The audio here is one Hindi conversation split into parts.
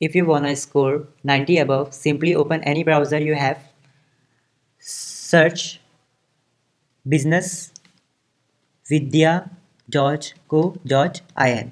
If you wanna score 90 above, simply open any browser you have, search businessvidya.co.in।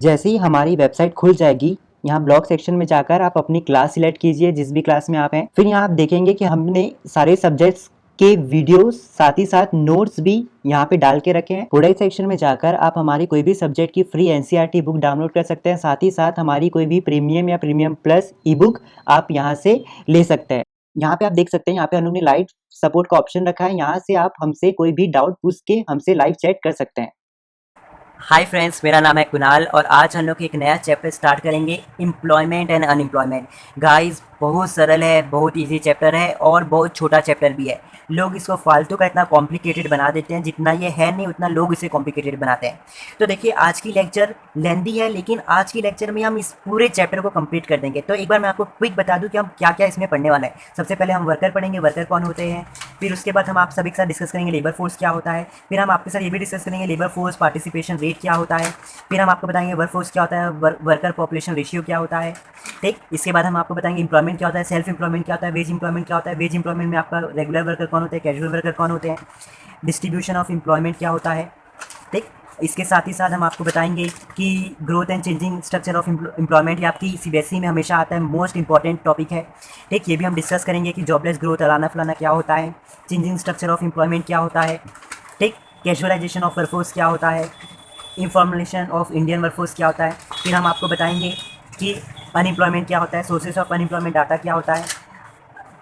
जैसे ही हमारी वेबसाइट खुल जाएगी, यहाँ ब्लॉग सेक्शन में जाकर आप अपनी क्लास सिलेक्ट कीजिए जिस भी क्लास में आप हैं। फिर यहाँ आप देखेंगे कि हमने सारे सब्जेक्ट्स के वीडियोस साथ ही साथ नोट्स भी यहाँ पे डाल के रखे हैं। प्रोडक्ट सेक्शन में जाकर आप हमारी कोई भी सब्जेक्ट की फ्री एनसीईआरटी बुक डाउनलोड कर सकते हैं। साथ ही साथ हमारी कोई भी प्रीमियम या प्रीमियम प्लस ई बुक आप यहाँ से ले सकते हैं। यहाँ पे आप देख सकते हैं, यहाँ पे उन्होंने लाइव सपोर्ट का ऑप्शन रखा है। यहाँ से आप हमसे कोई भी डाउट पूछ के हमसे लाइव चैट कर सकते हैं। हाय फ्रेंड्स, मेरा नाम है कुणाल और आज हम लोग एक नया चैप्टर स्टार्ट करेंगे, एम्प्लॉयमेंट एंड अनएम्प्लॉयमेंट। गाइस, बहुत सरल है, बहुत इजी चैप्टर है और बहुत छोटा चैप्टर भी है। लोग इसको फालतू का इतना कॉम्प्लिकेटेड बना देते हैं, जितना ये है नहीं उतना लोग इसे कॉम्प्लिकेटेड बनाते हैं। तो देखिए, आज की लेक्चर लेंदी है, लेकिन आज की लेक्चर में हम इस पूरे चैप्टर को कंप्लीट कर देंगे। तो एक बार मैं आपको क्विक बता दूं कि हम क्या क्या इसमें पढ़ने वाले हैं। सबसे पहले हम वर्कर पढ़ेंगे, वर्कर कौन होते हैं। फिर उसके बाद हम आप सभी के साथ डिस्कस करेंगे लेबर फोर्स क्या होता है। फिर हम आपके साथ ये भी डिस्कस करेंगे लेबर फोर्स पार्टिसिपेशन रेट क्या होता है। फिर हम आपको बताएंगे वर्क फोर्स क्या होता है, वर्कर पॉपुलेशन रेशियो क्या होता है। ठीक, इसके बाद हम आपको बताएंगे एम्प्लॉयमेंट क्या होता है, सेल्फ एम्प्लॉयमेंट क्या होता है, वेज एम्प्लॉयमेंट क्या होता है। वेज एम्प्लॉयमेंट में आपका रेगुलर वर्कर कौन होते हैं, कैजुअल वर्कर कौन होते हैं, डिस्ट्रीब्यूशन ऑफ एम्प्लॉयमेंट क्या होता है। ठीक, इसके साथ ही साथ हम आपको बताएंगे कि growth and changing structure of employment, ये आपकी सीबीएसई में हमेशा आता है, मोस्ट इंपॉर्टेंट टॉपिक है। ठीक, ये भी हम डिस्कस करेंगे कि जॉबलेस ग्रोथ अलाना फलाना क्या होता है, चेंजिंग स्ट्रक्चर ऑफ एम्प्लॉयमेंट क्या होता है। ठीक, कैजुअलाइजेशन ऑफ वर्कफोर्स क्या होता है, इंफॉर्मेशन ऑफ इंडियन वर्कफोर्स क्या होता है। फिर हम आपको बताएंगे कि अनएम्प्लॉयमेंट क्या होता है, सोर्सेज ऑफ अनएम्प्लॉयमेंट डाटा क्या होता है,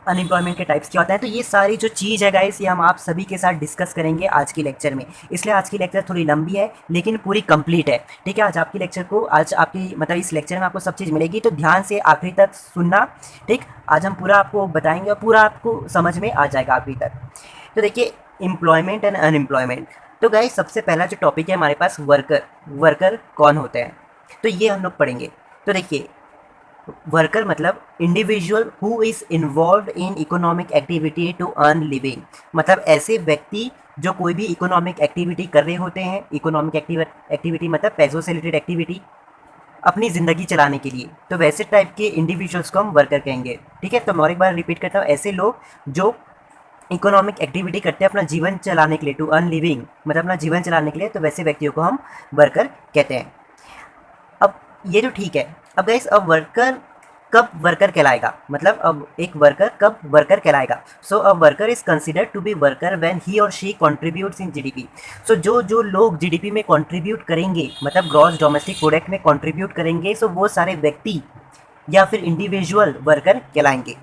अनएम्प्लॉयमेंट के टाइप्स क्या होता है। तो ये सारी जो चीज़ है गाइस, ये हम आप सभी के साथ डिस्कस करेंगे आज की लेक्चर में। इसलिए आज की लेक्चर थोड़ी लंबी है लेकिन पूरी कंप्लीट है। ठीक है, आज आपकी लेक्चर को, आज आपकी मतलब इस लेक्चर में आपको सब चीज़ मिलेगी, तो ध्यान से आखिरी तक सुनना। ठीक, आज हम पूरा आपको बताएंगे और पूरा आपको समझ में आ जाएगा आखिरी तक। तो देखिए, एम्प्लॉयमेंट एंड अनएम्प्लॉयमेंट। तो गाइस, सबसे पहला जो टॉपिक है हमारे पास, वर्कर। वर्कर कौन होते हैं, तो ये हम लोग पढ़ेंगे। तो देखिए, वर्कर मतलब individual who is involve in economic activity to earn living. मतलब ऐसे व्यक्ति जो कोई भी इकोनॉमिक एक्टिविटी कर रहे होते हैं। इकोनॉमिक एक्टिविटी मतलब पैसों से रिलेटेड एक्टिविटी, अपनी ज़िंदगी चलाने के लिए। तो वैसे टाइप के इंडिविजुअल्स को हम वर्कर कहेंगे। ठीक है, तो मैं और एक बार रिपीट करता हूँ, ऐसे लोग जो इकोनॉमिक एक्टिविटी करते हैं अपना जीवन चलाने के लिए, टू अर्न लिविंग मतलब अपना जीवन चलाने के लिए, तो वैसे व्यक्तियों को हम वर्कर कहते हैं। अब ये तो ठीक है। अब गाइस, अब वर्कर कब वर्कर कहलाएगा, मतलब अब एक वर्कर कब वर्कर कहलाएगा। So a worker is considered to be worker when he और she contributes in GDP. So जो जो लोग जीडीपी में कंट्रीब्यूट करेंगे, मतलब ग्रॉस डोमेस्टिक प्रोडक्ट में कंट्रीब्यूट करेंगे, सो वो सारे व्यक्ति या फिर इंडिविजुअल वर्कर कहलाएंगे।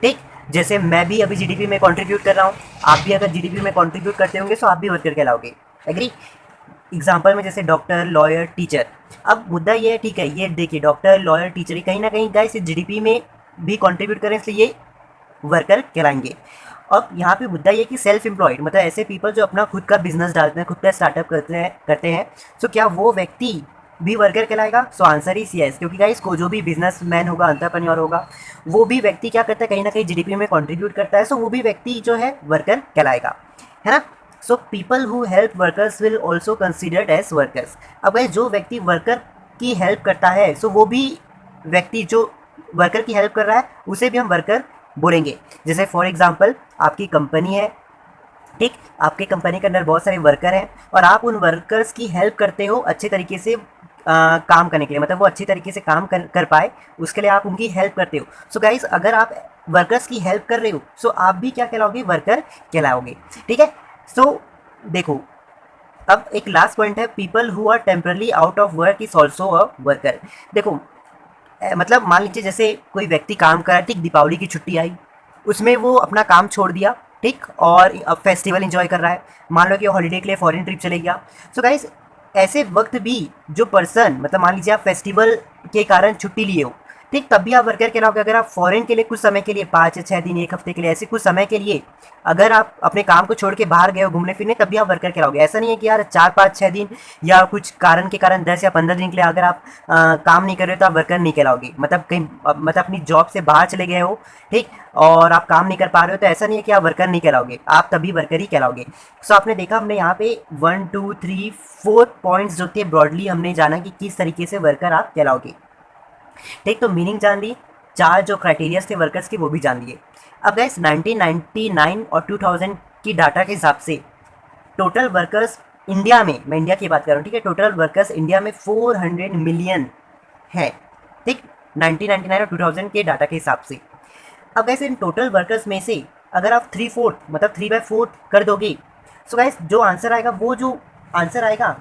ठीक, जैसे मैं भी अभी जीडीपी में कंट्रीब्यूट कर रहा हूँ, आप भी अगर जीडीपी में कंट्रीब्यूट करते होंगे तो आप भी वर्कर कहलाओगे। एग्री। एग्जाम्पल में जैसे डॉक्टर, लॉयर, टीचर। अब मुद्दा ये है, ठीक है, ये देखिए डॉक्टर, लॉयर, टीचर कहीं ना कहीं गाइस जीडीपी में भी कंट्रीब्यूट करें, इसलिए ये वर्कर कहलाएंगे। अब यहाँ पे मुद्दा ये कि सेल्फ एम्प्लॉयड मतलब ऐसे पीपल जो अपना खुद का बिजनेस डालते हैं, खुद का स्टार्टअप करते हैं। सो क्या वो व्यक्ति भी वर्कर कहलाएगा? सो आंसर इज यस, क्योंकि गाइस को जो भी बिजनेसमैन होगा, एंटरप्रेन्योर होगा, वो भी व्यक्ति क्या करता है, कहीं ना कहीं जीडीपी में कंट्रीब्यूट करता है। सो वो भी व्यक्ति जो है वर्कर कहलाएगा, है ना। So people who help workers will also considered as workers. अब गाइस, जो व्यक्ति वर्कर की हेल्प करता है, सो वो भी व्यक्ति जो वर्कर की हेल्प कर रहा है उसे भी हम वर्कर बोलेंगे। जैसे फॉर एग्जांपल, आपकी कंपनी है, ठीक, आपके कंपनी के अंदर बहुत सारे वर्कर हैं और आप उन वर्कर्स की हेल्प करते हो अच्छे तरीके से काम करने के लिए, मतलब वो अच्छी तरीके से काम कर पाए, उसके लिए आप उनकी हेल्प करते हो। सो गाइस, अगर आप वर्कर्स की हेल्प कर रहे हो, सो आप भी क्या कहलाओगे, वर्कर कहलाओगे। ठीक है। सो देखो, अब एक लास्ट पॉइंट है, people who are temporarily out of work is also a worker. देखो, मतलब मान लीजिए जैसे कोई व्यक्ति काम कर रहा है, ठीक, दीपावली की छुट्टी आई, उसमें वो अपना काम छोड़ दिया, ठीक, और अब फेस्टिवल एंजॉय कर रहा है। मान लो कि हॉलीडे के लिए फॉरेन ट्रिप चले गया। सो गाइस, ऐसे वक्त भी जो पर्सन, मतलब मान लीजिए आप फेस्टिवल के कारण छुट्टी लिए हो, ठीक, तब भी आप वर्कर कहलाओगे। अगर आप फॉरेन के लिए कुछ समय के लिए, 5 या 6 दिन, 1 हफ्ते के लिए, ऐसे कुछ समय के लिए अगर आप अपने काम को छोड़ के बाहर गए हो घूमने फिरने, तब भी आप वर्कर कहलाओगे। ऐसा नहीं है कि यार 4, 5, 6 दिन या कुछ कारण के कारण 10 या 15 दिन के लिए अगर आप काम नहीं कर रहे हो तो आप वर्कर नहीं कहलाओगे। मतलब कहीं मतलब अपनी जॉब से बाहर चले गए हो, ठीक, और आप काम नहीं कर पा रहे हो, तो ऐसा नहीं है कि आप वर्कर नहीं कहलाओगे, आप तभी वर्कर ही कहलाओगे। सो आपने देखा, हमने यहाँ पे 1, 2, 3, 4 पॉइंट्स जो थे ब्रॉडली हमने जाना कि किस तरीके से वर्कर आप कहलाओगे। ठीक, तो मीनिंग जान ली, 4 जो क्राइटेरियाज थे वर्कर्स के वो भी जान लिए। अब गाइस 1999 और 2000 की डाटा के हिसाब से टोटल वर्कर्स इंडिया में, मैं इंडिया की बात कर रहा हूँ, ठीक है, टोटल वर्कर्स इंडिया में 400 मिलियन है, ठीक, 1999 और 2000 के डाटा के हिसाब से। अब गाइस इन टोटल वर्कर्स में से अगर आप 3/4 मतलब 3/4 कर दोगे, सो गाइस जो आंसर आएगा, वो जो आंसर आएगा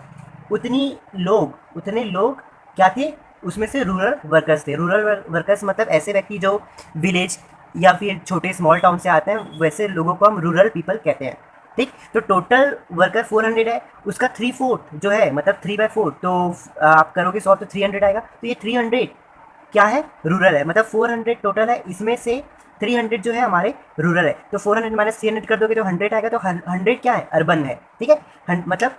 उतने लोग क्या थे, उसमें से रूरल वर्कर्स थे। रूरल वर्कर्स मतलब ऐसे व्यक्ति जो विलेज या फिर छोटे स्मॉल टाउन से आते हैं, वैसे लोगों को हम रूरल पीपल कहते हैं। ठीक, तो टोटल वर्कर 400 है, उसका 3/4 जो है मतलब 3/4, तो आप करोगे 100 तो 300 आएगा। तो ये 300 क्या है, रूरल है, मतलब 400 टोटल है, इसमें से 300 जो है हमारे रूरल है। तो 400 माइनस 300 कर दोगे तो 100 आएगा। तो 100 क्या है, अर्बन है। ठीक है, मतलब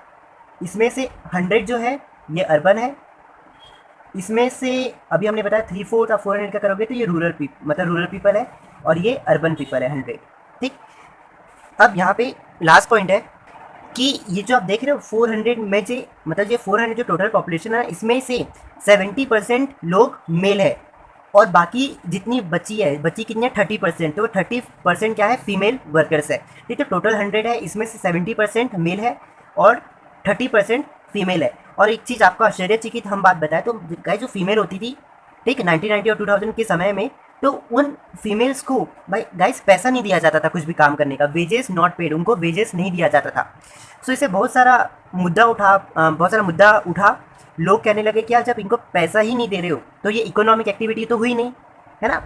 इसमें से 100 जो है ये अर्बन है, इसमें से अभी हमने बताया 3/4 आप 400 का करोगे तो ये मतलब रूरल पीपल है, और ये अर्बन पीपल है 100। ठीक, अब यहाँ पे लास्ट पॉइंट है कि ये जो आप देख रहे हो 400 में जो मतलब ये 400 जो टोटल पॉपुलेशन है, इसमें से 70% लोग मेल है, और बाकी जितनी बची कितनी है, 30%। तो 30% क्या है, फीमेल वर्कर्स है। ठीक है, टोटल 100 है, इसमें से 70% मेल है और 30% फीमेल है। और एक चीज़ आपको आश्चर्यचकित हम बात बताएं तो गाइस जो फीमेल होती थी, ठीक, 1990 और 2000 के समय में, तो उन फीमेल्स को भाई गाइस पैसा नहीं दिया जाता था कुछ भी काम करने का, वेजेस नॉट पेड, उनको वेजेस नहीं दिया जाता था। सो इसे बहुत सारा मुद्दा उठा, लोग कहने लगे कि यार जब इनको पैसा ही नहीं दे रहे हो तो ये इकोनॉमिक एक्टिविटी तो हुई नहीं, है ना,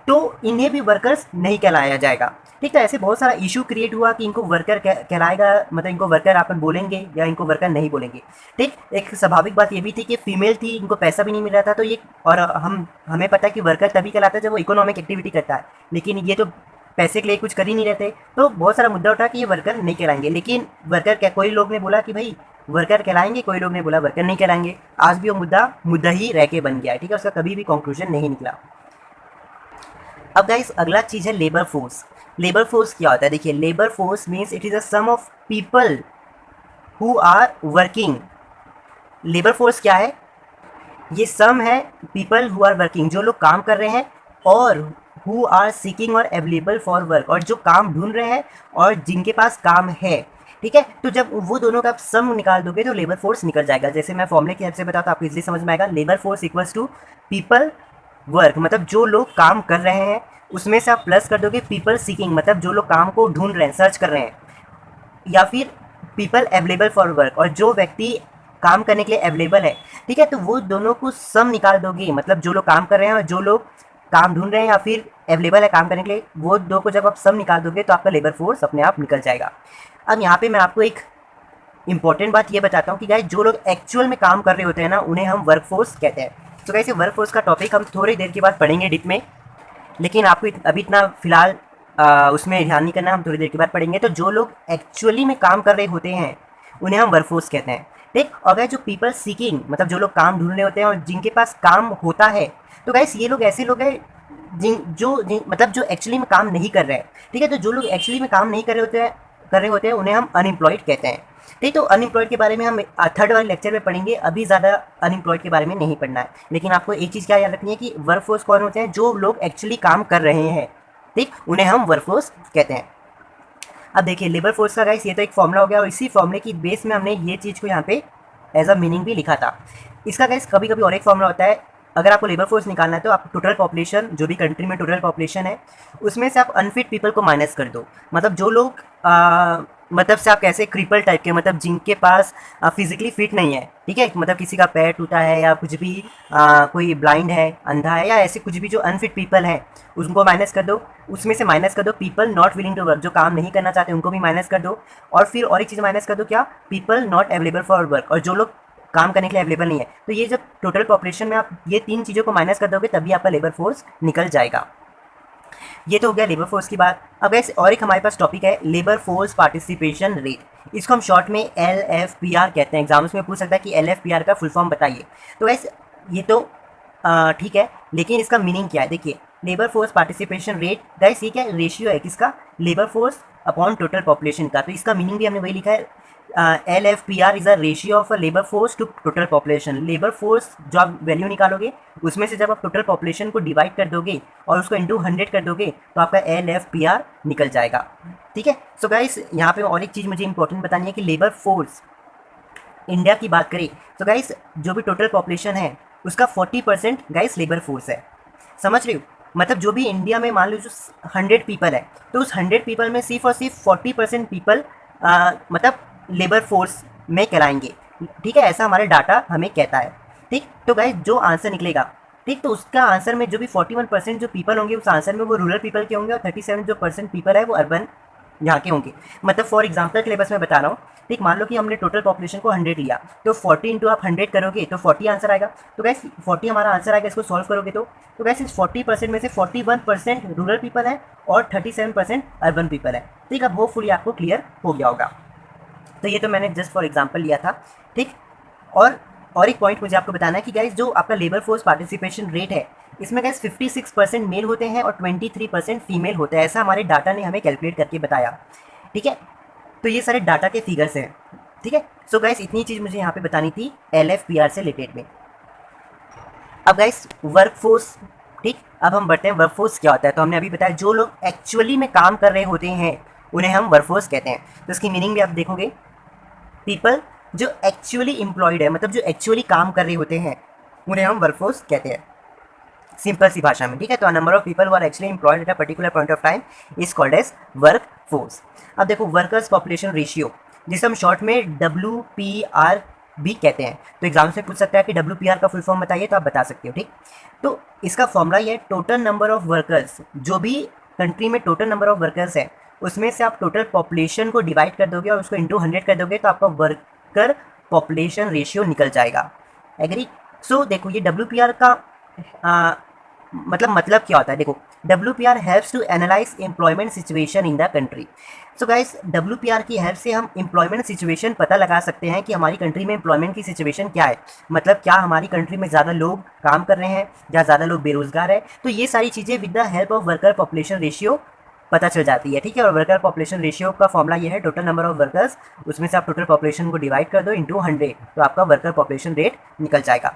तो इन्हें भी वर्कर्स नहीं कहलाया जाएगा। ठीक है, ऐसे बहुत सारा इशू क्रिएट हुआ कि इनको वर्कर कहलाएगा, मतलब इनको वर्कर अपन बोलेंगे या इनको वर्कर नहीं बोलेंगे। ठीक, एक स्वाभाविक बात ये भी थी कि फीमेल थी, इनको पैसा भी नहीं मिल रहा था, तो ये, और हमें पता है कि वर्कर तभी कहलाता है जब वो इकोनॉमिक एक्टिविटी करता है, लेकिन ये तो पैसे के लिए कुछ कर ही नहीं रहते। तो बहुत सारा मुद्दा उठा कि ये वर्कर नहीं कहलाएंगे, लेकिन वर्कर क्या, कोई लोग ने बोला कि भाई वर्कर कहलाएंगे, कोई लोग ने बोला वर्कर नहीं कहलाएंगे। आज भी वो मुद्दा ही रह के बन गया है। ठीक है, उसका कभी भी कंक्लूजन नहीं निकला। अब गाइस अगला चीज़ है लेबर फोर्स। लेबर फोर्स क्या होता है, देखिए, labour force means it is a sum of people who are working. Labour force क्या है, ये सम है पीपल हु आर वर्किंग, जो लोग काम कर रहे हैं, और हु आर सीकिंग और अवेलेबल फॉर वर्क, और जो काम ढूंढ रहे हैं और जिनके पास काम है। ठीक है, तो जब वो दोनों का आप सम निकाल दोगे तो लेबर फोर्स निकल जाएगा। जैसे मैं फॉर्मूले की हेल्प से बताता हूँ, आपको इजीली समझ में आएगा। Labour force equals to people work, मतलब जो लोग काम कर रहे हैं, उसमें से आप प्लस कर दोगे पीपल सीकिंग, मतलब जो लोग काम को ढूंढ रहे हैं, सर्च कर रहे हैं, या फिर पीपल अवेलेबल फॉर वर्क, और जो व्यक्ति काम करने के लिए अवेलेबल है। ठीक है, तो वो दोनों को सम निकाल दोगे, मतलब जो लोग काम कर रहे हैं और जो लोग काम ढूंढ रहे हैं या फिर अवेलेबल है काम करने के लिए, वो दो को जब आप सम निकाल दोगे तो आपका लेबर फोर्स अपने आप निकल जाएगा। अब यहाँ पे मैं आपको एक इंपॉर्टेंट बात ये बताता हूँ कि गाइस जो लोग एक्चुअल में काम कर रहे होते हैं ना, उन्हें हम वर्क फोर्स कहते हैं। तो गाइस वर्क फोर्स का टॉपिक हम थोड़ी देर के बाद पढ़ेंगे डिप में, लेकिन आपको अभी इतना फिलहाल उसमें ध्यान नहीं करना, हम थोड़ी देर के बाद पढ़ेंगे। तो जो लोग एक्चुअली में काम कर रहे होते हैं उन्हें हम वर्कफोर्स कहते हैं। ठीक, अगर जो पीपल सीकिंग, मतलब जो लोग काम ढूंढ रहे होते हैं और जिनके पास काम होता है, तो गाइस ये लोग ऐसे लोग हैं मतलब जो एक्चुअली में काम नहीं कर रहे हैं। ठीक है, तो जो लोग एक्चुअली में काम नहीं कर रहे होते हैं उन्हें हम अनएम्प्लॉयड कहते हैं। ठीक, तो अनएम्प्लॉयड के बारे में हम थर्ड वाले लेक्चर में पढ़ेंगे, अभी ज़्यादा अनएम्प्लॉयड के बारे में नहीं पढ़ना है। लेकिन आपको एक चीज़ क्या याद रखनी है कि वर्कफोर्स कौन होते हैं, जो लोग एक्चुअली काम कर रहे हैं। ठीक, उन्हें हम वर्कफोर्स कहते हैं। अब देखिए लेबर फोर्स का गाइस ये तो एक फॉर्मूला हो गया, और इसी फॉर्मूले की बेस में हमने ये चीज़ को यहाँ पे एज अ मीनिंग भी लिखा था। इसका गाइस कभी कभी और एक फॉर्मूला होता है, अगर आपको लेबर फोर्स निकालना है तो आप टोटल पॉपुलेशन, जो भी कंट्री में टोटल पॉपुलेशन है, उसमें से आप अनफिट पीपल को माइनस कर दो। मतलब जो लोग मतलब से आप कैसे क्रिपल टाइप के, मतलब जिनके पास फिजिकली फिट नहीं है, ठीक है, मतलब किसी का पैर टूटा है या कुछ भी, कोई ब्लाइंड है, अंधा है, या ऐसे कुछ भी जो अनफिट पीपल है, उनको माइनस कर दो। उसमें से माइनस कर दो people not willing to work, जो काम नहीं करना चाहते उनको भी माइनस कर दो। और फिर और एक चीज़ माइनस कर दो, क्या, people not available for work, और जो लोग काम करने के लिए अवेलेबल नहीं है। तो ये जब टोटल पॉपुलेशन में आप ये तीन चीज़ों को माइनस कर दोगे तभी आपका लेबर फोर्स निकल जाएगा। ये तो हो गया लेबर फोर्स की बात। अब गाइस और एक हमारे पास टॉपिक है लेबर फोर्स पार्टिसिपेशन रेट। इसको हम शॉर्ट में LFPR कहते हैं। एग्जाम्स में पूछ सकता है कि LFPR का फुल फॉर्म बताइए। तो गाइस ये तो ठीक है, लेकिन इसका मीनिंग क्या है, देखिए, labour force participation rate, guys ये क्या रेशियो है किसका, labour force upon total population का। तो इसका मीनिंग भी हमने वही लिखा है, LFPR is a ratio of a labour force to total population. Labour force जो आप वैल्यू निकालोगे उसमें से जब आप टोटल पॉपुलेशन को डिवाइड कर दोगे और उसको इंटू 100 कर दोगे तो आपका LFPR निकल जाएगा। ठीक है। सो गाइस यहाँ पे और एक चीज़ मुझे इंपॉर्टेंट बतानी है कि लेबर फोर्स इंडिया की बात करें तो गाइस जो भी टोटल पॉपुलेशन है उसका 40% गाइस लेबर फोर्स है। समझ रहे हो? मतलब जो भी इंडिया में मान लो जो 100 पीपल है तो उस 100 पीपल में सिर्फ और सिर्फ 40% पीपल मतलब लेबर फोर्स में कहलाएंगे। ठीक है, ऐसा हमारा डाटा हमें कहता है। ठीक, तो गाइस जो आंसर निकलेगा, ठीक, तो उसका आंसर में जो भी 41% जो पीपल होंगे उस आंसर में वो रूरल पीपल के होंगे और 37 जो % पीपल है वो अर्बन यहाँ के होंगे। मतलब फॉर एग्जाम्पल के लिए बस मैं बता रहा हूँ। ठीक, मान लो कि हमने टोटल पॉपुलेशन को 100 लिया तो 40 इंटू आप 100 करोगे तो 40 आंसर आएगा। तो गैस 40 हमारा आंसर आएगा, इसको सॉल्व करोगे तो गैस इस 40% में से 41% रूरल पीपल है और 37% अर्बन पीपल है। ठीक, अब होपफुली आपको क्लियर हो गया होगा। तो ये तो मैंने जस्ट फॉर एग्जाम्पल लिया था। ठीक, और एक पॉइंट मुझे आपको बताना है कि गाइस जो आपका लेबर फोर्स पार्टिसिपेशन रेट है इसमें गाइस 56% मेल होते हैं और 23% फीमेल होते हैं। ऐसा हमारे डाटा ने हमें कैलकुलेट करके बताया। ठीक है, तो ये सारे डाटा के फिगर्स हैं। ठीक है, सो गाइस इतनी चीज़ मुझे यहाँ पे बतानी थी LFPR से रिलेटेड में। अब गाइस वर्क फोर्स, ठीक, अब हम बढ़ते हैं वर्क फोर्स क्या होता है। तो हमने अभी बताया जो लोग एक्चुअली में काम कर रहे होते हैं उन्हें हम वर्क फोर्स कहते हैं। तो इसकी मीनिंग भी आप देखोगे, पीपल जो एक्चुअली एम्प्लॉयड है, मतलब जो एक्चुअली काम कर रहे होते हैं उन्हें हम वर्क फोर्स कहते हैं, सिंपल सी भाषा में। ठीक है, तो number of people are actually employed at a particular point of time is called as work force. अब देखो वर्कर्स पॉपुलेशन रेशियो जिसे हम शॉर्ट में WPR भी कहते हैं। तो एग्जाम से पूछ सकता है कि WPR का फुल फॉर्म बताइए, तो आप बता सकते हो। ठीक, तो इसका फॉर्मूला ये है, टोटल नंबर ऑफ वर्कर्स, जो भी कंट्री में टोटल नंबर ऑफ वर्कर्स है उसमें से आप टोटल पॉपुलेशन को डिवाइड कर दोगे और उसको इंटू 100 कर दोगे तो आपका वर्कर पॉपुलेशन रेशियो निकल जाएगा। एग्री? सो देखो ये WPR का मतलब क्या होता है। देखो WPR helps to analyse employment situation in the country. So guys WPR की हेल्प से हम एम्प्लॉयमेंट सिचुएशन पता लगा सकते हैं कि हमारी कंट्री में एम्प्लॉयमेंट की सिचुएशन क्या है। मतलब क्या हमारी कंट्री में ज़्यादा लोग काम कर रहे हैं या ज़्यादा लोग बेरोजगार है। तो ये सारी चीज़ें with the help of worker population ratio पता चल जाती है। ठीक है, और वर्कर पॉपुलेशन रेशियो का फॉर्मूला ये है, टोटल नंबर ऑफ वर्कर्स उसमें से आप टोटल पॉपुलेशन को डिवाइड कर दो इंटू 100 तो आपका वर्कर पॉपुलेशन रेट निकल जाएगा।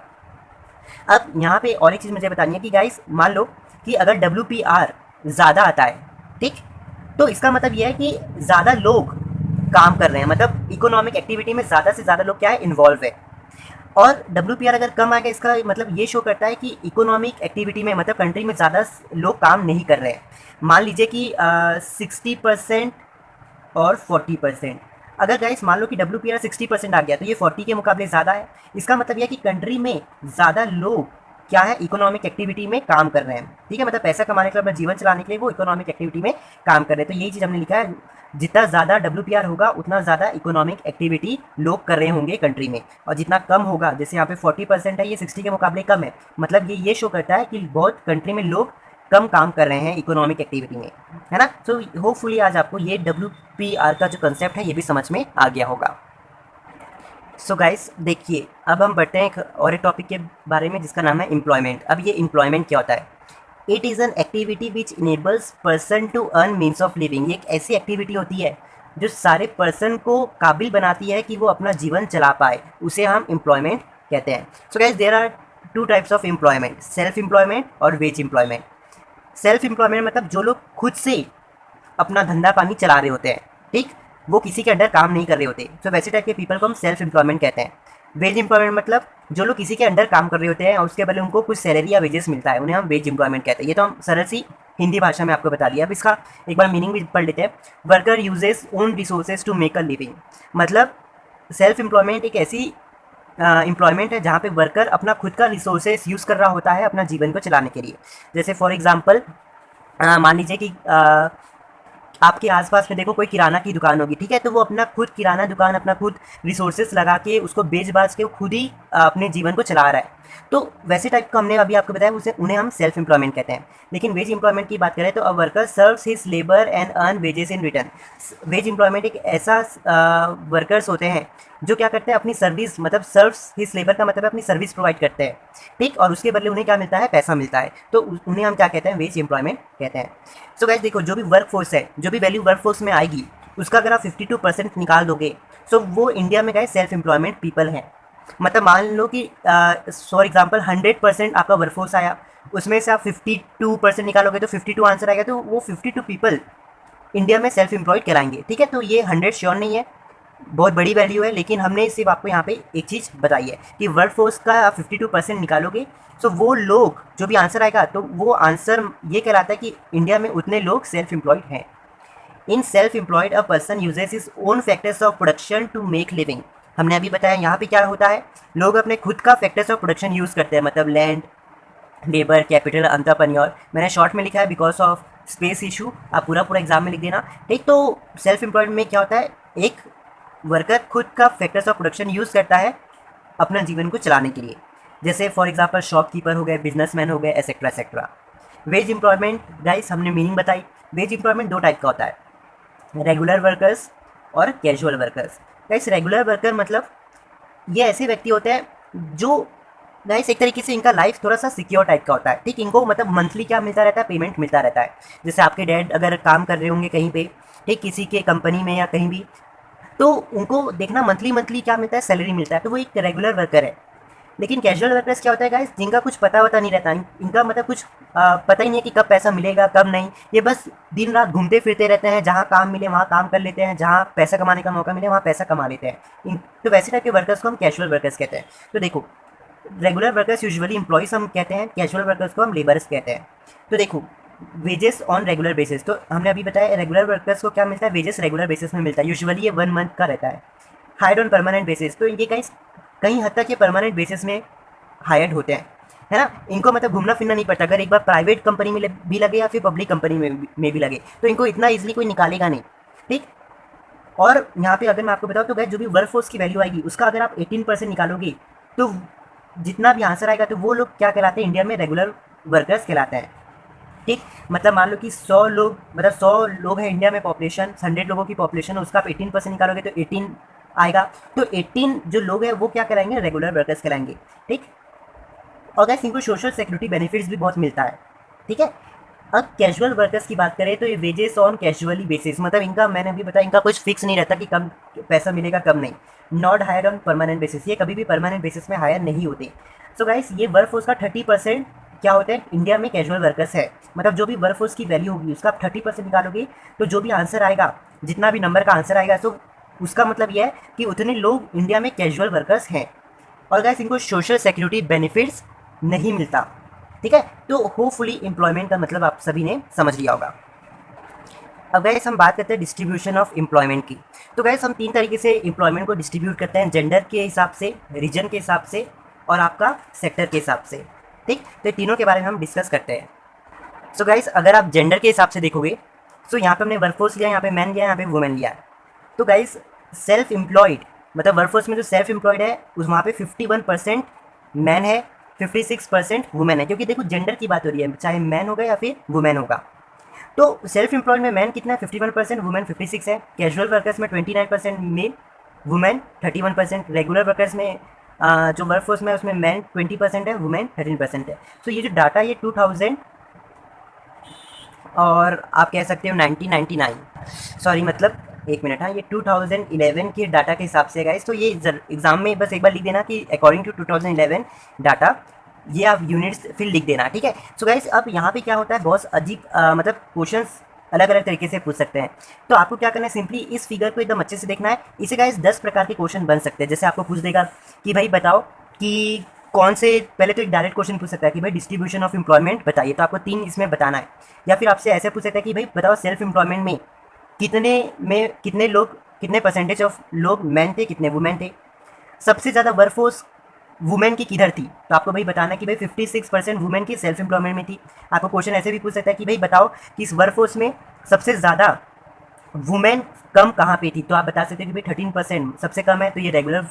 अब यहाँ पे और एक चीज़ मुझे बतानी है कि गाइस मान लो कि अगर WPR ज़्यादा आता है, ठीक, तो इसका मतलब यह है कि ज़्यादा लोग काम कर रहे हैं, मतलब इकोनॉमिक एक्टिविटी में ज़्यादा से ज़्यादा लोग क्या है इन्वॉल्व है। और WPR अगर कम आएगा इसका मतलब ये शो करता है कि इकोनॉमिक एक्टिविटी में मतलब कंट्री में ज़्यादा लोग काम नहीं कर रहे हैं। मान लीजिए कि 60% और 40%। अगर गाइस मान लो कि WPR 60% आ गया तो ये 40 के मुकाबले ज़्यादा है। इसका मतलब यह है कि कंट्री में ज़्यादा लोग क्या है इकोनॉमिक एक्टिविटी में काम कर रहे हैं। ठीक है, मतलब पैसा कमाने के लिए, अपना जीवन चलाने के लिए वो इकोनॉमिक एक्टिविटी में काम कर रहे हैं। तो यही चीज़ हमने लिखा है, जितना ज़्यादा WPR होगा उतना ज़्यादा इकोनॉमिक एक्टिविटी लोग कर रहे होंगे कंट्री में, और जितना कम होगा, जैसे यहाँ पे 40% है, ये 60 के मुकाबले कम है, मतलब ये शो करता है कि बहुत कंट्री में लोग कम काम कर रहे हैं इकोनॉमिक एक्टिविटी में, है ना। सो होपफुली आज आपको ये WPR का जो कंसेप्ट है ये भी समझ में आ गया होगा। सो गाइस देखिए, अब हम बढ़ते हैं एक और एक टॉपिक के बारे में जिसका नाम है एम्प्लॉयमेंट। अब ये एम्प्लॉयमेंट क्या होता है? It is an activity which enables person to earn means of living. ये एक ऐसी एक्टिविटी होती है जो सारे पर्सन को काबिल बनाती है कि वो अपना जीवन चला पाए, उसे हम एम्प्लॉयमेंट कहते हैं। So guys there are 2 types of employment, self employment और वेज एम्प्लॉयमेंट। सेल्फ एम्प्लॉयमेंट मतलब जो लोग खुद से अपना धंधा पानी चला रहे होते हैं, ठीक, वो किसी के अंडर काम नहीं कर रहे होते, तो वैसे टाइप के पीपल को हम सेल्फ एम्प्लॉयमेंट कहते हैं। वेज एम्प्लॉयमेंट मतलब जो लोग किसी के अंडर काम कर रहे होते हैं और उसके बदले उनको कुछ सैलरी या वेजेस मिलता है, उन्हें हम वेज एम्प्लॉयमेंट कहते हैं। ये तो हम सरल सी हिंदी भाषा में आपको बता दिया। अब इसका एक बार मीनिंग भी पढ़ लेते हैं। Worker uses own resources to make a living. मतलब सेल्फ एम्प्लॉयमेंट एक ऐसी एम्प्लॉयमेंट है जहाँ पे वर्कर अपना खुद का रिसोर्सेज यूज़ कर रहा होता है अपना जीवन को चलाने के लिए। जैसे फॉर एग्जाम्पल मान लीजिए कि आपके आसपास में देखो कोई किराना की दुकान होगी, ठीक है, तो वो अपना खुद किराना दुकान अपना खुद रिसोर्सेज लगा के उसको बेच बाच के खुद ही अपने जीवन को चला रहा है। तो वैसे टाइप का हमने अभी आपको बताया, उसे उन्हें हम सेल्फ एम्प्लॉयमेंट कहते हैं। लेकिन वेज एम्प्लॉयमेंट की बात करें तो a worker serves his labour and earn wages in return. Veg employment एक ऐसा वर्कर्स होते हैं जो क्या करते हैं, अपनी सर्विस, मतलब सर्व्स हिज लेबर का मतलब अपनी सर्विस प्रोवाइड करते हैं, ठीक, और उसके बदले उन्हें क्या मिलता है, पैसा मिलता है, तो उन्हें हम क्या कहते हैं, वेज एम्प्लॉयमेंट कहते हैं। सो गाइस देखो, जो भी वर्क फोर्स है, जो भी वैल्यू वर्क फोर्स में आएगी उसका अगर आप 52% निकाल दोगे तो वो इंडिया में गाइस सेल्फ एम्प्लॉयमेंट पीपल हैं। मतलब मान लो कि फॉर एग्जांपल 100% आपका वर्कफोर्स आया, उसमें से आप 52% निकालोगे तो 52 आंसर आएगा, तो वो 52 पीपल इंडिया में सेल्फ एम्प्लॉयड कराएंगे। ठीक है, तो ये 100 श्योर नहीं है, बहुत बड़ी वैल्यू है, लेकिन हमने सिर्फ आपको यहाँ पे एक चीज़ बताई है कि वर्क फोर्स का आप 52% निकालोगे तो वो लोग जो भी आंसर आएगा तो वो आंसर ये कहलाता है कि इंडिया में उतने लोग सेल्फ एम्प्लॉयड हैं। In self employed a person uses his own factors of production to make living. हमने अभी बताया यहाँ पे क्या होता है, लोग अपने खुद का फैक्टर्स ऑफ प्रोडक्शन यूज़ करते हैं, मतलब लैंड, लेबर, कैपिटल, एंटरप्रेन्योर। मैंने शॉर्ट में लिखा है बिकॉज ऑफ स्पेस इशू, आप पूरा पूरा एग्जाम में लिख देना। ठीक, तो सेल्फ एम्प्लॉयड में क्या होता है, एक वर्कर खुद का फैक्टर्स ऑफ प्रोडक्शन यूज़ करता है अपना जीवन को चलाने के लिए। जैसे फॉर एग्जांपल शॉपकीपर हो गए, बिजनेसमैन हो गए, etcetera etcetera. Veg employment guys हमने मीनिंग बताई। वेज एम्प्लॉयमेंट दो टाइप का होता है, रेगुलर वर्कर्स और casual workers. Guys regular worker मतलब ये ऐसे व्यक्ति होते हैं जो गाइस एक तरीके से इनका लाइफ थोड़ा सा सिक्योर टाइप का होता है। ठीक, इनको मतलब मंथली क्या मिलता रहता है, पेमेंट मिलता रहता है। जैसे आपके डैड अगर काम कर रहे होंगे कहीं पे, ठीक, किसी के कंपनी में या कहीं भी, तो उनको देखना मंथली मंथली क्या मिलता है, सैलरी मिलता है, तो वो एक रेगुलर वर्कर है। लेकिन कैजुअल वर्कर्स क्या होता है गाइस, जिनका कुछ पता वता नहीं रहता, इनका मतलब कुछ पता ही नहीं है कि कब पैसा मिलेगा कब नहीं। ये बस दिन रात घूमते फिरते रहते हैं, जहाँ काम मिले वहाँ काम कर लेते हैं, जहाँ पैसा कमाने का मौका मिले वहाँ पैसा कमा लेते हैं। तो वैसे टाइप के वर्कर्स को हम कैजुअल वर्कर्स कहते हैं। तो देखो, रेगुलर वर्कर्स यूजुअली एम्प्लॉयज़ हम कहते हैं, कैजुअल वर्कर्स को हम लेबर्स कहते हैं। तो देखो, वेजेस ऑन रेगुलर बेसिस, तो हमने अभी बताया रेगुलर वर्कर्स को क्या मिलता है, वेजेस रेगुलर बेसिस में मिलता है। यूजुअली ये 1 मंथ का रहता है। हायर्ड ऑन परमानेंट बेसिस, तो ये कहीं हद तक ये परमानेंट बेसिस में हायर्ड होते हैं, है ना। इनको मतलब घूमना फिरना नहीं पड़ता, अगर एक बार प्राइवेट कंपनी में भी लगे या फिर पब्लिक कंपनी में भी लगे तो इनको इतना ईजिली कोई निकालेगा नहीं। ठीक, और यहाँ पे अगर मैं आपको बताऊँ तो गाइस जो भी वर्कफोर्स की वैल्यू आएगी उसका अगर आप 18% निकालोगे तो जितना भी आंसर आएगा तो वो लोग क्या कहलाते हैं, इंडिया में रेगुलर वर्कर्स कहलाते हैं। ठीक, मतलब मान लो कि 100 लोग, मतलब 100 लोग हैं इंडिया में पॉपुलेशन, 100 लोगों की पॉपुलेशन, उसका आप 18% निकालोगे तो 18 आएगा। तो 18 जो लोग हैं वो क्या कहलाएंगे, रेगुलर वर्कर्स कहलाएंगे। ठीक, और गाइस इनको सोशल सिक्योरिटी बेनिफिट्स भी बहुत मिलता है। ठीक है, अब कैजुअल वर्कर्स की बात करें तो ये वेजेस ऑन कैजुअली बेसिस, मतलब इनका मैंने अभी बताया इनका कुछ फिक्स नहीं रहता कि कब पैसा मिलेगा कब नहीं। Not hire on permanent basis, ये कभी भी परमानेंट बेसिस में हायर नहीं होते। सो गाइस ये वर्कफोर्स का 30% क्या होता है, इंडिया में कैजुअल वर्कर्स है। मतलब जो भी वर्कफोर्स की वैल्यू होगी उसका आप 30% निकालोगे तो जो भी आंसर आएगा, जितना भी नंबर का आंसर आएगा, तो उसका मतलब यह है कि उतने लोग इंडिया में कैजुअल वर्कर्स हैं। और गाइस इनको सोशल सिक्योरिटी बेनिफिट्स नहीं मिलता। ठीक है, तो होपफुली एम्प्लॉयमेंट का मतलब आप सभी ने समझ लिया होगा। अब गाइस हम बात करते हैं डिस्ट्रीब्यूशन ऑफ एम्प्लॉयमेंट की। तो गाइस हम 3 तरीके से एम्प्लॉयमेंट को डिस्ट्रीब्यूट करते हैं, जेंडर के हिसाब से, रीजन के हिसाब से और आपका सेक्टर के हिसाब से। ठीक, तो तीनों के बारे में हम डिस्कस करते हैं। सो गाइस अगर आप जेंडर के हिसाब से देखोगे तो यहाँ पे हमने वर्कफोर्स लिया, यहाँ पे मैन लिया, यहाँ पे वुमेन लिया। तो गाइस सेल्फ एम्प्लॉयड मतलब वर्कफोर्स में जो सेल्फ एम्प्लॉयड है उस वहाँ पे 51% मैन है, 56% वुमेन है, क्योंकि देखो जेंडर की बात हो रही है, चाहे मैन होगा या फिर वुमेन होगा। तो सेल्फ एम्प्लॉयड में मैन कितना है, 51%, वुमेन 56 है। कैजुअल वर्कर्स में 29% मेल, वुमेन 31%। रेगुलर वर्कर्स में जो वर्कफोर्स में उसमें मैन 20% है, वुमेन 13% है। तो ये जो डाटा ये 2000 और आप कह सकते हो 1999, सॉरी मतलब एक मिनट, हाँ ये 2011 के डाटा के हिसाब से गाइस। तो ये एग्जाम में बस एक बार लिख देना कि अकॉर्डिंग टू 2011 डाटा, ये आप यूनिट्स फिर लिख देना। ठीक है, सो गाइस अब यहाँ पे क्या होता है, बहुत अजीब मतलब क्वेश्चंस अलग अलग तरीके से पूछ सकते हैं। तो आपको क्या करना है, सिंपली इस फिगर को एकदम अच्छे से देखना है। इसे गाइस 10 प्रकार के क्वेश्चन बन सकते हैं। जैसे आपको पूछ देगा कि भाई बताओ कि कौन से, पहले तो एक डायरेक्ट क्वेश्चन पूछ सकता है कि भाई डिस्ट्रीब्यूशन ऑफ एम्प्लॉयमेंट बताइए, तो आपको 3 इसमें बताना है। या फिर आपसे ऐसे पूछ सकता है कि भाई बताओ सेल्फ एम्प्लॉयमेंट में कितने लोग, कितने परसेंटेज ऑफ लोग मैन थे, कितने वुमेन थे, सबसे ज़्यादा वर्कफोर्स वुमेन की किधर थी, तो आपको भाई बताना कि भाई 56% वुमेन की सेल्फ एम्प्लॉयमेंट में थी। आपको क्वेश्चन ऐसे भी पूछ सकता है कि भाई बताओ कि इस वर्कफोर्स में सबसे ज़्यादा वुमेन कम कहाँ पे थी, तो आप बता सकते हैं कि भाई 13% सबसे कम है, तो ये रेगुलर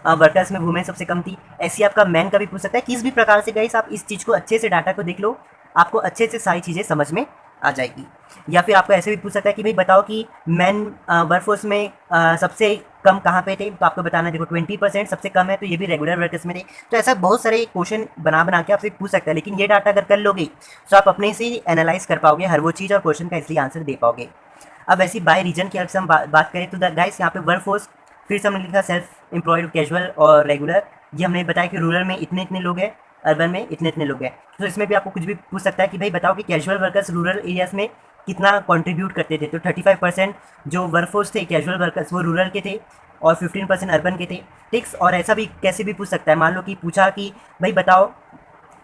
वर्कर्स में वुमेन सबसे कम थी। ऐसी आपका मैन का भी पूछ सकता है। किस भी प्रकार से गाइस आप इस चीज़ को अच्छे से डाटा को देख लो, आपको अच्छे से सारी चीज़ें समझ में आ जाएगी। या फिर आपको ऐसे भी पूछ सकता है कि भाई बताओ कि मैन वर्कफोर्स में सबसे कम कहाँ पे थे, तो आपको बताना है देखो 20% सबसे कम है, तो ये भी रेगुलर वर्कर्स में थे। तो ऐसा बहुत सारे क्वेश्चन बना के आपसे पूछ सकता है, लेकिन ये डाटा अगर कर लोगे तो आप अपने से ही एनालाइज कर पाओगे हर वो चीज़ और क्वेश्चन का इसलिए आंसर दे पाओगे। अब वैसे बाय रीजन की अगर हम बात करें तो गाइस यहाँ पे वर्क फोर्स फिर से हमने लिखा सेल्फ एम्प्लॉयड, कैजुअल और रेगुलर। ये हमने बताया कि रूरल में इतने इतने लोग हैं, अर्बन में इतने इतने लोग हैं। तो इसमें भी आपको कुछ भी पूछ सकता है कि भाई बताओ कि कैजुअल वर्कर्स रूरल एरियाज में कितना कंट्रीब्यूट करते थे। तो 35% जो वर्कफोर्स थे कैजुअल वर्कर्स वो रूरल के थे और 15% अर्बन के थे। ठीक, और ऐसा भी कैसे भी पूछ सकता है, मान लो कि पूछा कि भाई बताओ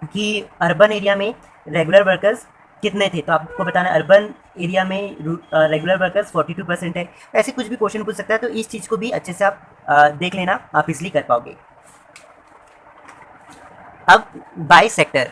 कि अर्बन एरिया में रेगुलर वर्कर्स कितने थे, तो आपको बताना अर्बन एरिया में रेगुलर वर्कर्स 42% है। ऐसे कुछ भी क्वेश्चन पूछ सकता है, तो इस चीज़ को भी अच्छे से आप देख लेना, आप इसलिए कर पाओगे। अब बाय सेक्टर,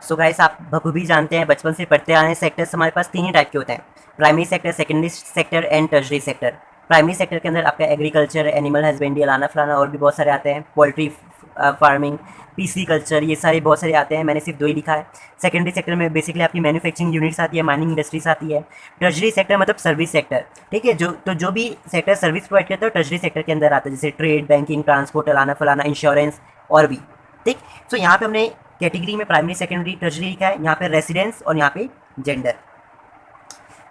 सो गाइस आप बखूबी जानते हैं, बचपन से पढ़ते आए हैं, सेक्टर्स हमारे पास 3 ही टाइप के होते हैं, primary sector, secondary sector and tertiary sector. Primary sector के अंदर आपका एग्रीकल्चर, एनिमल हस्बेंड्री, अलाना फलाना और भी बहुत सारे आते हैं, पोल्ट्री फार्मिंग, पीसी कल्चर, ये सारे बहुत सारे आते हैं, मैंने सिर्फ 2 ही लिखा है। सेकेंडरी सेक्टर में बेसिकली आपकी मैन्युफैक्चरिंग यूनिट्स आती है, माइनिंग इंडस्ट्रीज आती है। टर्शरी सेक्टर मतलब सर्विस सेक्टर, ठीक है, जो भी सेक्टर सर्विस प्रोवाइड करता है टर्शरी सेक्टर के अंदर आता है, जैसे ट्रेड, बैंकिंग, ट्रांसपोर्ट, अलाना फलाना, इंश्योरेंस और भी। ठीक, तो यहाँ पे हमने कैटेगरी में प्राइमरी, सेकेंडरी, टर्शरी लिखा है, यहाँ पे रेसिडेंस और यहाँ पे जेंडर।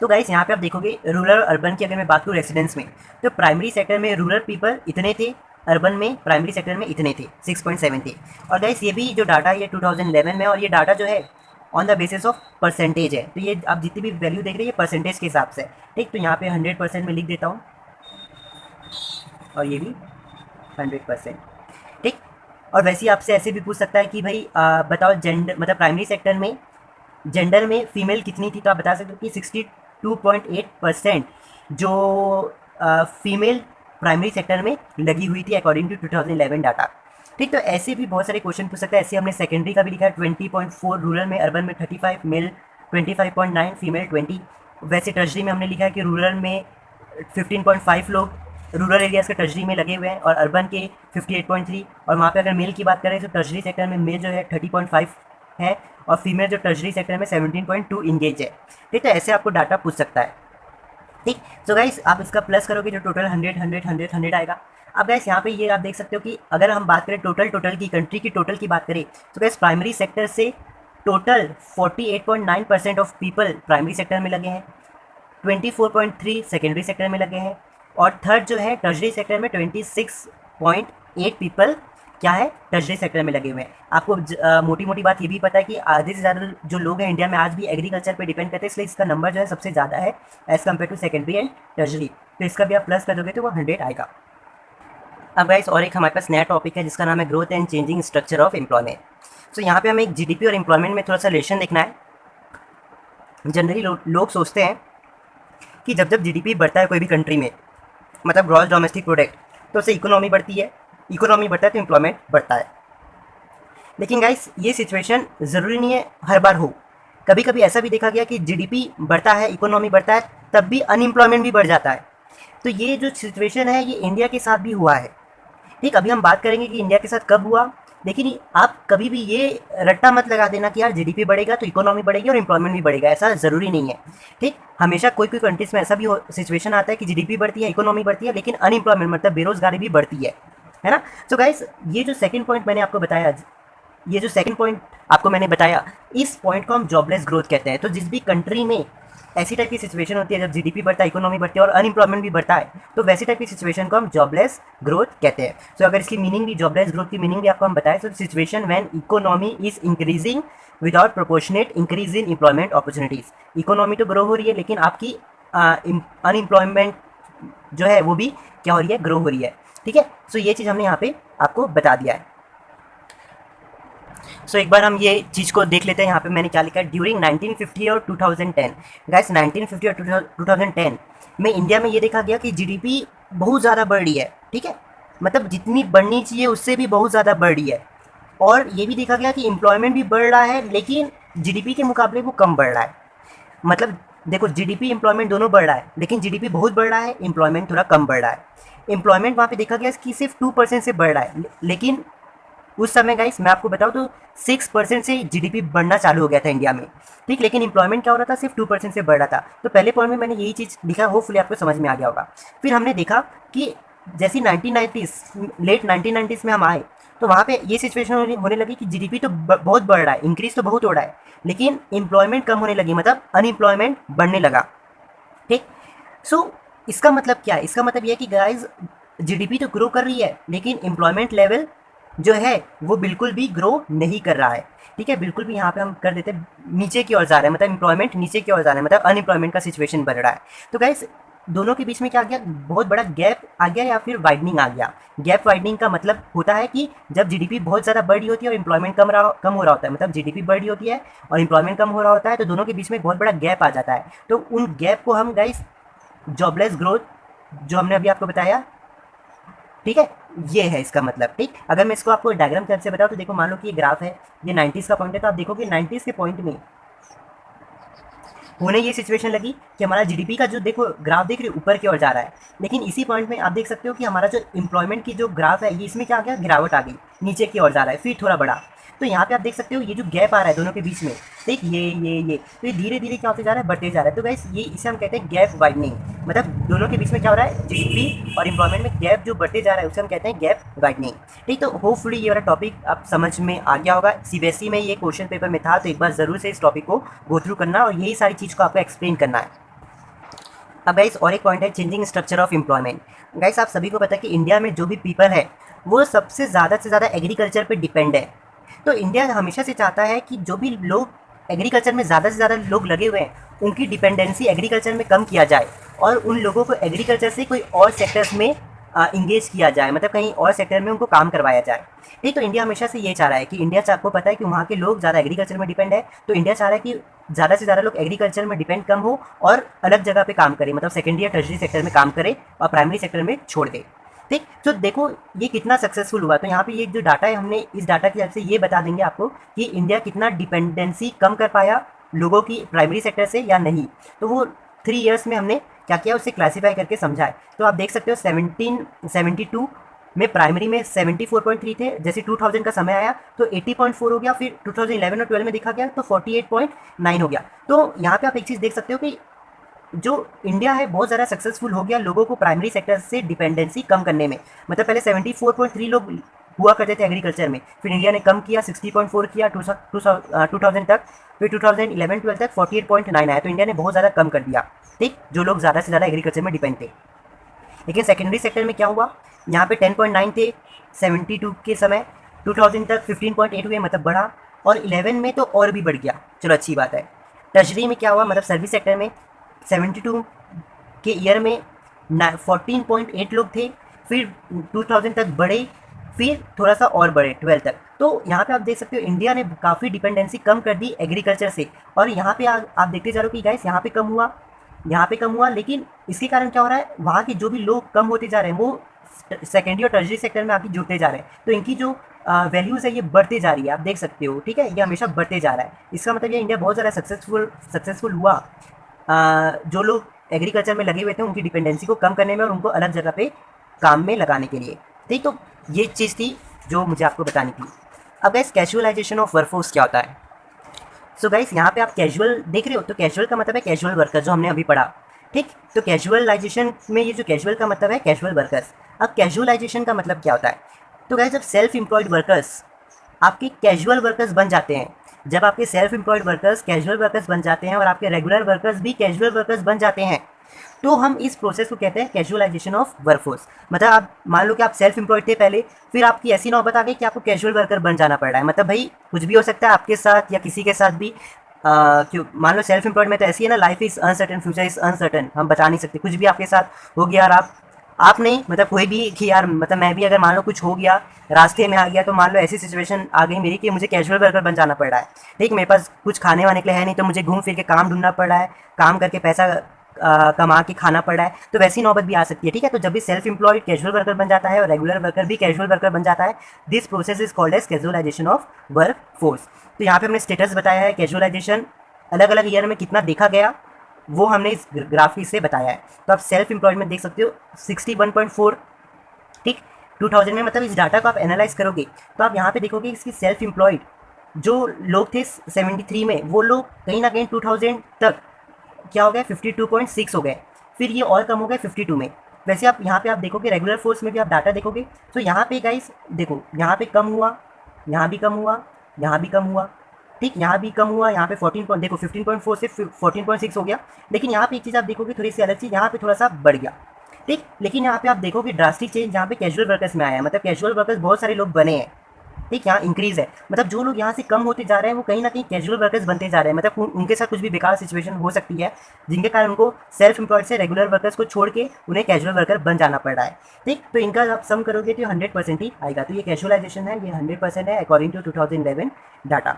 तो गाइस यहाँ पे आप देखोगे रूरल अर्बन की अगर मैं बात करूँ रेसिडेंस में, तो प्राइमरी सेक्टर में रूरल पीपल इतने थे, अर्बन में प्राइमरी सेक्टर में इतने थे, 6.7 थे। और गाइस ये भी जो डाटा है ये 2011 में, और ये डाटा जो है on the basis of percentage है, तो ये आप जितनी भी वैल्यू देख रहे हैं ये परसेंटेज के हिसाब से। ठीक, तो यहाँ पे 100% में लिख देता हूँ और ये भी 100%। ठीक, और वैसे ही आपसे ऐसे भी पूछ सकता है कि भाई बताओ जेंडर, मतलब प्राइमरी सेक्टर में जेंडर में फीमेल कितनी थी, तो आप बता सकते हो कि 62.8% जो फीमेल प्राइमरी सेक्टर में लगी हुई थी अकॉर्डिंग टू 2011 डाटा। ठीक, तो ऐसे भी बहुत सारे क्वेश्चन पूछ सकता है। ऐसे हमने सेकेंडरी का भी लिखा है 20.4 रूरल में, अर्बन में 35, मेल 25.9, फीमेल 20। वैसे टर्शरी में हमने लिखा है कि रूरल में 15.5 लोग रूरल एरियाज़ के टर्शरी में लगे हुए हैं और अर्बन के 58.3। और वहाँ पे अगर मेल की बात करें तो टर्शरी सेक्टर में मेल जो है 30.5 है और फीमेल जो टर्शरी सेक्टर में 17.2 इंगेज है। ठीक, तो ऐसे आपको डाटा पूछ सकता है। ठीक, तो गाइस आप इसका प्लस करोगे जो टोटल 100 100 100 100 आएगा। अब गाइस यहाँ पे ये आप देख सकते हो कि अगर हम बात करें टोटल की कंट्री की टोटल की बात करें तो गाइस प्राइमरी सेक्टर से total 48.9% of people primary sector में लगे हैं, 24.3 सेकेंडरी सेक्टर में लगे हैं और थर्ड जो है टर्शरी सेक्टर में 26.8 पीपल क्या है टर्शरी सेक्टर में लगे हुए हैं। आपको मोटी मोटी बात ये भी पता है कि आधे से ज़्यादा जो लोग हैं इंडिया में आज भी एग्रीकल्चर पे डिपेंड करते हैं, इसलिए इसका नंबर जो है सबसे ज़्यादा है as compare to secondary and tertiary. तो इसका भी आप प्लस कर दोगे तो वो 100 आएगा। अब गाइस और एक हमारे पास नया टॉपिक है जिसका नाम है growth and changing structure of employment. तो यहाँ पे हमें एक जीडीपी और एम्प्लॉयमेंट में थोड़ा सा रिलेशन देखना है। जनरली लोग सोचते हैं कि जब जब जीडीपी बढ़ता है कोई भी कंट्री में, मतलब ग्रॉस डोमेस्टिक प्रोडक्ट, तो उससे इकोनॉमी बढ़ती है, इकोनॉमी बढ़ता है तो एम्प्लॉयमेंट बढ़ता है। लेकिन गाइस ये सिचुएशन ज़रूरी नहीं है हर बार हो, कभी कभी ऐसा भी देखा गया कि जीडीपी बढ़ता है, इकोनॉमी बढ़ता है, तब भी अनएम्प्लॉयमेंट भी बढ़ जाता है। तो ये जो सिचुएशन है ये इंडिया के साथ भी हुआ है। ठीक, अभी हम बात करेंगे कि इंडिया के साथ कब हुआ, लेकिन आप कभी भी ये रट्टा मत लगा देना कि यार जीडीपी बढ़ेगा तो इकोनॉमी बढ़ेगी और एम्प्लॉयमेंट भी बढ़ेगा, ऐसा ज़रूरी नहीं है। ठीक, हमेशा कोई कोई कंट्रीज में ऐसा भी सिचुएशन आता है कि जीडीपी बढ़ती है, इकोनॉमी बढ़ती है, लेकिन अनएम्प्लॉयमेंट मतलब बेरोजगारी भी बढ़ती है ना। तो गाइस ये जो सेकंड पॉइंट मैंने आपको बताया, ये जो सेकंड पॉइंट आपको मैंने बताया, इस पॉइंट को हम जॉबलेस ग्रोथ कहते हैं। तो जिस भी कंट्री में ऐसी टाइप की सिचुएशन होती है जब जीडीपी बढ़ता है, इकोनॉमी बढ़ती है और अनएम्प्लॉयमेंट भी बढ़ता है, तो वैसी टाइप की सिचुएशन को हम जॉबलेस ग्रोथ कहते हैं। तो अगर इसकी मीनिंग भी, जॉबलेस ग्रोथ की मीनिंग भी आपको हम बताएं, तो situation when economy is increasing without proportionate increase in employment opportunities. Economy तो ग्रो हो रही है लेकिन आपकी अनएम्प्लॉयमेंट जो है वो भी क्या हो रही है, ग्रो हो रही है। ठीक है, सो ये चीज़ हमने यहाँ पे आपको बता दिया है। सो एक बार हम ये चीज़ को देख लेते हैं। यहाँ पे मैंने क्या लिखा है, ड्यूरिंग 1950 और 2010। गाइस 1950 और 2010 में इंडिया में ये देखा गया कि जीडीपी बहुत ज़्यादा बढ़ रही है। ठीक है, मतलब जितनी बढ़नी चाहिए उससे भी बहुत ज़्यादा बढ़ रही है। और ये भी देखा गया कि एम्प्लॉयमेंट भी बढ़ रहा है लेकिन जीडीपी के मुकाबले वो कम बढ़ रहा है। मतलब देखो जीडीपी एम्प्लॉयमेंट दोनों बढ़ रहा है, लेकिन जीडीपी बहुत बढ़ रहा है, एम्प्लॉयमेंट थोड़ा कम बढ़ रहा है। एम्प्लॉयमेंट वहाँ पे देखा गया कि सिर्फ 2% से बढ़ रहा है, लेकिन उस समय गाइस मैं आपको बताऊं तो 6% से जीडीपी बढ़ना चालू हो गया था इंडिया में। ठीक, लेकिन एम्प्लॉयमेंट क्या हो रहा था, सिर्फ 2% से बढ़ रहा था। तो पहले पॉइंट में मैंने यही चीज़ लिखा, होपफुली आपको समझ में आ गया होगा। फिर हमने देखा कि जैसे 1990s, लेट 1990s में हम आए तो वहाँ पे ये सिचुएशन होने लगी कि जीडीपी तो बहुत बढ़ रहा है, इंक्रीज तो बहुत हो रहा है, लेकिन एम्प्लॉयमेंट कम होने लगी, मतलब अनएम्प्लॉयमेंट बढ़ने लगा। ठीक, सो इसका मतलब क्या है? इसका मतलब ये है कि गाइस जीडीपी तो ग्रो कर रही है, लेकिन एम्प्लॉयमेंट लेवल जो है वो बिल्कुल भी ग्रो नहीं कर रहा है। ठीक है, बिल्कुल भी यहाँ पे हम कर देते हैं नीचे की ओर जा रहा है, मतलब एम्प्लॉयमेंट नीचे की ओर जा रहा है, मतलब अनएम्प्लॉयमेंट का सिचुएशन बढ़ रहा है। तो गाइस दोनों के बीच में क्या आ गया, बहुत बड़ा गैप आ गया या फिर वाइडनिंग आ गया। गैप वाइडनिंग का मतलब होता है कि जब जीडीपी बहुत ज़्यादा बढ़ रही होती है और एम्प्लॉयमेंट कम हो रहा होता है, मतलब जीडीपी बढ़ रही होती है और एम्प्लॉयमेंट कम हो रहा होता है, तो दोनों के बीच में बहुत बड़ा गैप आ जाता है। तो उन गैप को हम गाइस जॉबलेस ग्रोथ, जो हमने अभी आपको बताया, ठीक है, ये है इसका मतलब। ठीक, अगर मैं इसको आपको डायग्राम के हेल्प से बताऊँ तो देखो, मान लो कि ये ग्राफ है, ये 90s का पॉइंट है, तो आप देखोगे 90s के पॉइंट में होने ये सिचुएशन लगी कि हमारा जीडीपी का जो देखो ग्राफ देख रहे हो ऊपर की ओर जा रहा है, लेकिन इसी पॉइंट में आप देख सकते हो कि हमारा जो एम्प्लॉयमेंट की जो ग्राफ है ये इसमें क्या आ गया, गिरावट आ गई, नीचे की ओर जा रहा है, फिर थोड़ा बड़ा। तो यहाँ पे आप देख सकते हो ये जो गैप आ रहा है दोनों के बीच में, देख ये तो ये धीरे धीरे क्या होते जा रहा है, बढ़ते जा रहा है। तो गाइस ये इसे हम कहते हैं गैप वाइडनिंग, मतलब दोनों के बीच में क्या हो रहा है, जीडीपी और एम्प्लॉयमेंट में गैप जो बढ़ते जा रहा है उसे हम कहते हैं गैप वाइडनिंग। ठीक, तो होपफुली ये वाला टॉपिक आप समझ में आ गया होगा। सीबीएसई में ये क्वेश्चन पेपर में था, तो एक बार ज़रूर से इस टॉपिक को गो थ्रू करना और यही सारी चीज़ को आपको एक्सप्लेन करना है। अब गाइस और एक पॉइंट है, changing structure of employment. Guys आप सभी को पता है कि इंडिया में जो भी पीपल है वो सबसे ज़्यादा एग्रीकल्चर पे डिपेंड है। तो इंडिया हमेशा से चाहता है कि जो भी लोग एग्रीकल्चर में ज़्यादा से ज़्यादा लोग लगे हुए हैं उनकी डिपेंडेंसी एग्रीकल्चर में कम किया जाए और उन लोगों को एग्रीकल्चर से कोई और सेक्टर्स में इंगेज किया जाए, मतलब कहीं और सेक्टर में उनको काम करवाया जाए। ठीक, तो इंडिया हमेशा से ये चाह रहा है कि इंडिया आपको पता है कि वहाँ के लोग ज़्यादा एग्रीकल्चर में डिपेंड है, तो इंडिया चाह रहा है कि ज़्यादा से ज़्यादा लोग एग्रीकल्चर में डिपेंड कम हो और अलग जगह पे काम करें, मतलब सेकेंडरी या टर्शरी सेक्टर में काम करे और प्राइमरी सेक्टर में छोड़ दे। ठीक, तो देखो ये कितना सक्सेसफुल हुआ। तो यहाँ पे ये जो डाटा है, हमने इस डाटा की हेल्प से ये बता देंगे आपको कि इंडिया कितना डिपेंडेंसी कम कर पाया लोगों की प्राइमरी सेक्टर से या नहीं। तो वो 3 ईयर्स में हमने क्या किया उसे क्लासीफाई करके समझा है। तो आप देख सकते हो 1772 में प्राइमरी में 74.3 थे, जैसे 2000 का समय आया तो 80.4 हो गया, फिर 2011 और 12 में देखा गया तो 48.9 हो गया। तो यहाँ पे आप एक चीज़ देख सकते हो कि जो इंडिया है बहुत ज़्यादा सक्सेसफुल हो गया लोगों को प्राइमरी सेक्टर से डिपेंडेंसी कम करने में। मतलब पहले 74.3 लोग हुआ करते थे एग्रीकल्चर में, फिर इंडिया ने कम किया 60.4 किया 2000 तक, फिर 2011-12 तक 48.9 आया, तो इंडिया ने बहुत ज़्यादा कम कर दिया। ठीक, जो लोग ज़्यादा से ज़्यादा एग्रीकल्चर में डिपेंड थे। लेकिन सेकेंडरी सेक्टर में क्या हुआ, यहाँ पे 10.9 थे 72 के समय, 2000 तक 15.8 हुए, मतलब बढ़ा, और 11 में तो और भी बढ़ गया, चलो अच्छी बात है। टर्शरी में क्या हुआ, मतलब सर्विस सेक्टर में 72 के ईयर में 14.8 लोग थे, फिर 2000 तक बढ़े, फिर थोड़ा सा और बढ़े 12 तक। तो यहाँ पे आप देख सकते हो इंडिया ने काफ़ी डिपेंडेंसी कम कर दी एग्रीकल्चर से, और यहाँ पे आप देखते जा रहे हो कि गाइस यहाँ पे कम हुआ, यहाँ पे कम हुआ, लेकिन इसके कारण क्या हो रहा है, वहाँ के जो भी लोग कम होते जा रहे हैं वो सेकेंडरी और टर्शरी सेक्टर में आके जुड़ते जा रहे हैं, तो इनकी जो वैल्यूज़ है ये बढ़ते जा रही है, आप देख सकते हो। ठीक है, ये हमेशा बढ़ते जा रहा है। इसका मतलब ये इंडिया बहुत ज़्यादा सक्सेसफुल हुआ जो लोग एग्रीकल्चर में लगे हुए थे उनकी डिपेंडेंसी को कम करने में और उनको अलग जगह पे काम में लगाने के लिए। ठीक, तो ये चीज़ थी जो मुझे आपको बतानी थी। अब गाइस कैजुअलाइजेशन ऑफ वर्कफोर्स क्या होता है। सो गाइस यहाँ पे आप कैजुअल देख रहे हो, तो कैजुअल का मतलब है कैजुअल वर्कर, जो हमने अभी पढ़ा। ठीक, तो कैजुअलाइजेशन में ये जो कैजुअल का मतलब है कैजुअल वर्कर्स। अब कैजुअलाइजेशन का मतलब क्या होता है, तो गाइस जब सेल्फ एम्प्लॉयड वर्कर्स आपके कैजुअल वर्कर्स बन जाते हैं, जब आपके self employed workers casual workers बन जाते हैं और आपके रेगुलर वर्कर्स भी कैजुअल वर्कर्स बन जाते हैं, तो हम इस प्रोसेस को कहते हैं कैजुअलाइजेशन ऑफ वर्कफोर्स। मतलब आप मान लो कि आप सेल्फ एम्प्लॉयड थे पहले, फिर आपकी ऐसी नौबत आ गई कि आपको कैजुअल वर्कर बन जाना पड़ रहा है। मतलब भाई कुछ भी हो सकता है आपके साथ या किसी के साथ भी। क्यों, मान लो सेल्फ एम्प्लॉयड में तो ऐसी है ना, life is uncertain, future is uncertain, हम बता नहीं सकते, कुछ भी आपके साथ हो गया और आप नहीं, मतलब कोई भी कि यार, मतलब मैं भी अगर मान लो कुछ हो गया रास्ते में आ गया, तो मान लो ऐसी सिचुएशन आ गई मेरी कि मुझे कैजुअल वर्कर बन जाना पड़ रहा है। ठीक, मेरे पास कुछ खाने वाने के लिए है नहीं, तो मुझे घूम फिर के काम ढूंढना पड़ रहा है, काम करके पैसा कमा के खाना पड़ रहा है, तो वैसी नौबत भी आ सकती है। ठीक है, तो जब भी सेल्फ एम्प्लॉयड कैजुअल वर्कर बन जाता है और रेगुलर वर्कर भी कैजुअल वर्कर बन जाता है, this process is called as casualisation of work force. तो यहाँ पे हमने स्टेटस बताया है, कैजुअलाइजेशन अलग अलग ईयर में कितना देखा गया वो हमने इस ग्राफिक से बताया है। तो आप सेल्फ एम्प्लॉयमेंट देख सकते हो 61.4। ठीक, 2000 में, मतलब इस डाटा को आप एनालाइज करोगे तो आप यहाँ पे देखोगे इसकी सेल्फ एम्प्लॉयड जो लोग थे 73 में, वो लोग कहीं ना कहीं 2000 तक क्या हो गए, 52.6 हो गए, फिर ये और कम हो गए 52 में। वैसे आप यहाँ पे आप देखोगे रेगुलर फोर्स में भी आप डाटा देखोगे, तो यहाँ पे गाइस देखो, यहाँ पे कम हुआ, यहाँ भी कम हुआ, यहाँ भी कम हुआ। ठीक, यहाँ भी कम हुआ, यहाँ पे 14 देखो 15.4 से 14.6 हो गया। लेकिन यहाँ पे एक चीज़ आप देखोगे थोड़ी सी अलग चीज़, यहाँ पे थोड़ा सा बढ़ गया। ठीक, लेकिन यहाँ पे आप देखोगे ड्रास्टिक चेंज यहाँ पे कैजुअल वर्कर्स में आया है, मतलब कैजुअल वर्कर्स बहुत सारे लोग बने हैं। ठीक, यहाँ इंक्रीज है, मतलब जो लोग यहाँ से कम होते जा रहे हैं वो कहीं ना कहीं कैजुअल वर्कर्स बनते जा रहे हैं, मतलब उनके साथ कुछ भी बेकार सिचुएशन हो सकती है जिनके कारण उनको सेल्फ एम्प्लॉयड से रेगुलर वर्कर्स को छोड़ के उन्हें कैजुअल वर्कर बन जाना पड़ रहा है। ठीक, तो इनका आप सम करोगे तो 100% ही आएगा। तो ये कैजुअलाइजेशन है, ये 100% है अकॉर्डिंग टू 2011 डाटा।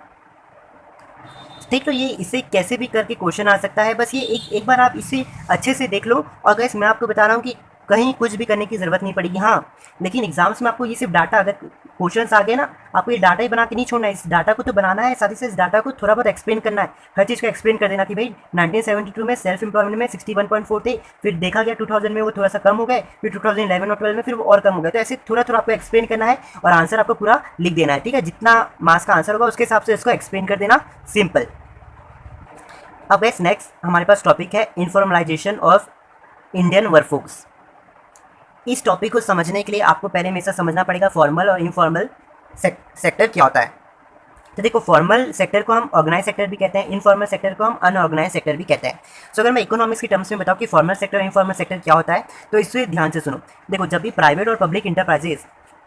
ठीक, तो ये इससे कैसे भी करके क्वेश्चन आ सकता है, बस ये एक बार आप इसे अच्छे से देख लो। और गैस मैं आपको बता रहा हूँ कि कहीं कुछ भी करने की ज़रूरत नहीं पड़ेगी। हाँ, लेकिन एग्जाम्स में आपको ये सिर्फ डाटा, अगर क्वेश्चंस आ गए ना, आपको ये डाटा ही बना के नहीं छोड़ना है, इस डाटा को तो बनाना है, साथ ही साथ इस डाटा को थोड़ा बहुत एक्सप्लेन करना है, हर चीज़ को एक्सप्लेन कर देना कि भाई 1972 में सेल्फ एम्प्लॉयमेंट में 61.4 थे, फिर देखा गया 2000 में वो थोड़ा सा कम हो गए, फिर 2011 और 12 में फिर वो और कम हो गए। तो ऐसे थोड़ा थोड़ा आपको एक्सप्लेन करना है और आंसर आपको पूरा लिख देना है। ठीक है, जितना मार्क्स का आंसर होगा उसके हिसाब से इसको एक्सप्लेन कर देना, सिंपल। अब गैस नेक्स्ट हमारे पास टॉपिक है इनफॉर्मलाइजेशन ऑफ इंडियन वर्कफोर्स। इस टॉपिक को समझने के लिए आपको पहले हमेशा समझना पड़ेगा फॉर्मल और इनफॉर्मल सेक्टर क्या होता है। तो देखो, फॉर्मल सेक्टर को हम ऑर्गेनाइज सेक्टर भी कहते हैं, इनफॉर्मल सेक्टर को हम अनऑर्गेनाइज सेक्टर भी कहते हैं। सो अगर मैं इकोनॉमिक्स की टर्म्स में बताऊँ कि फॉर्मल सेक्टर और इनफॉर्मल सेक्टर क्या होता है, तो इससे ध्यान से सुनो। देखो, जब भी प्राइवेट और पब्लिक इंटरप्राइजेज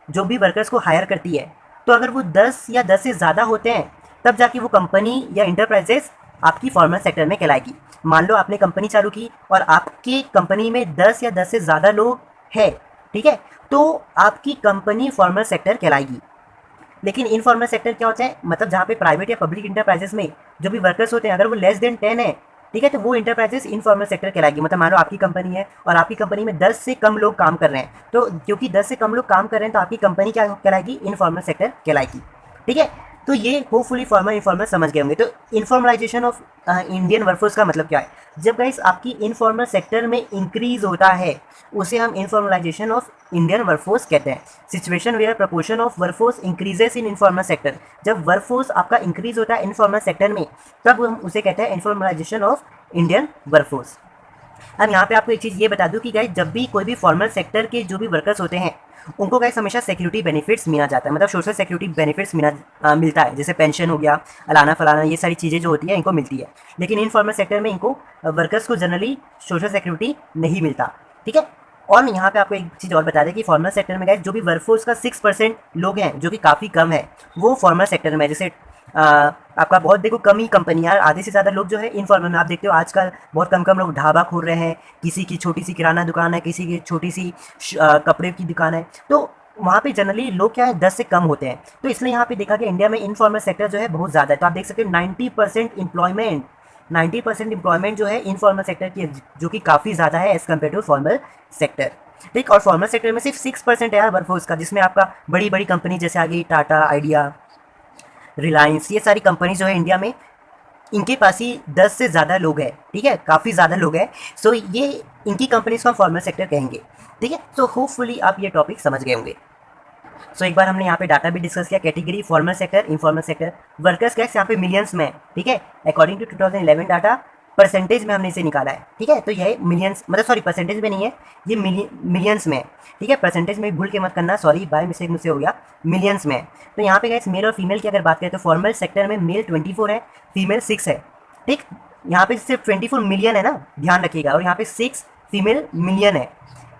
जो भी वर्कर्स को हायर करती है, तो अगर वो 10 या 10 से ज़्यादा होते हैं तब जाके वो कंपनी या इंटरप्राइजेज आपकी फॉर्मल सेक्टर में कहलाएगी। मान लो आपने कंपनी चालू की और आपकी कंपनी में 10 या 10 से ज़्यादा लोग हैं, ठीक है, तो आपकी कंपनी फॉर्मल सेक्टर कहलाएगी। लेकिन इनफॉर्मल सेक्टर क्या होता है, मतलब जहाँ पे प्राइवेट या पब्लिक इंटरप्राइजेस में जो भी वर्कर्स होते हैं अगर वो लेस देन 10 है, ठीक है, तो वो इंटरप्राइजेस इनफॉर्मल सेक्टर कहलाएगी। मतलब मान लो आपकी कंपनी है और आपकी कंपनी में 10 से कम लोग काम कर रहे हैं, तो क्योंकि 10 से कम लोग काम कर रहे हैं तो आपकी कंपनी क्या कहलाएगी, इनफॉर्मल सेक्टर कहलाएगी। ठीक है, तो ये होपफुली फॉर्मल इनफॉर्मल समझ गए होंगे। तो इनफॉर्मलाइजेशन ऑफ इंडियन वर्कफोर्स का मतलब क्या है, जब गाइस आपकी इनफॉर्मल सेक्टर में इंक्रीज होता है उसे हम इनफॉर्मलाइजेशन ऑफ इंडियन वर्कफोर्स कहते हैं। Situation where proportion of workforce increases in informal sector, जब वर्कफोर्स आपका इंक्रीज होता है इनफॉर्मल सेक्टर में तब हम उसे कहते हैं इनफॉर्मलाइजेशन ऑफ इंडियन वर्कफोर्स। अब यहाँ पे आपको एक चीज़ ये बता दूँ कि गाइस जब भी कोई भी फॉर्मल सेक्टर के जो भी वर्कर्स होते हैं उनको गाइस हमेशा सिक्योरिटी बेनिफिट्स मिला जाता है, मतलब सोशल सिक्योरिटी बेनिफिट्स मिलता है, जैसे पेंशन हो गया, अलाना फलाना, ये सारी चीज़ें जो होती है इनको मिलती है। लेकिन इनफॉर्मल सेक्टर में इनको वर्कर्स को जनरली सोशल सिक्योरिटी नहीं मिलता। ठीक है, और यहाँ पे आपको एक चीज़ और बता दें कि फॉर्मल सेक्टर में गाइस जो भी वर्कफोर्स का 6% लोग हैं जो कि काफ़ी कम है वो फॉर्मल सेक्टर में है। जैसे आपका बहुत देखो कम ही कंपनियाँ, आधे से ज़्यादा लोग जो है इनफॉर्मल में। आप देखते हो आजकल बहुत कम कम लोग ढाबा खोल रहे हैं, किसी की छोटी सी किराना दुकान है, किसी की छोटी सी कपड़े की दुकान है, तो वहाँ पे जनरली लोग क्या है 10 से कम होते हैं। तो इसलिए यहाँ पे देखा कि इंडिया में इनफॉर्मल सेक्टर जो है बहुत ज़्यादा है। तो आप देख सकते हैं 90% एम्प्लॉयमेंट जो है इनफॉर्मल सेक्टर की, जो कि काफ़ी ज़्यादा है as compare to formal sector. ठीक, और फॉर्मल सेक्टर में सिर्फ 6% है यार वर्कफोर्स का, जिसमें आपका बड़ी बड़ी कंपनी जैसे आ गई टाटा, आइडिया, रिलायंस, ये सारी कंपनी जो है इंडिया में इनके पास ही 10 से ज़्यादा लोग हैं। ठीक है, काफ़ी ज़्यादा लोग हैं। सो ये इनकी कंपनीज को हम फॉर्मल सेक्टर कहेंगे। ठीक है, सो होपफुली आप ये टॉपिक समझ गए होंगे। सो एक बार हमने यहाँ पे डाटा भी डिस्कस किया, category formal sector, informal sector, workers कैक्स यहाँ पे मिलियंस में है। ठीक है, अकॉर्डिंग टू 2011 डाटा, परसेंटेज में हमने इसे निकाला है। ठीक है, तो यह मिलियंस, मतलब सॉरी परसेंटेज में नहीं है, ये मिलियंस में है। ठीक है, परसेंटेज में भूल के मत करना, सॉरी बाय मिस्टेक मुझसे हो गया, मिलियंस में है। तो यहाँ पे गाइस मेल और फीमेल की अगर बात करें तो फॉर्मल सेक्टर में मेल 24 है, फीमेल 6 है। ठीक, यहाँ पे सिर्फ 24 मिलियन है ना, ध्यान रखिएगा, और यहाँ पे 6 फीमेल मिलियन है।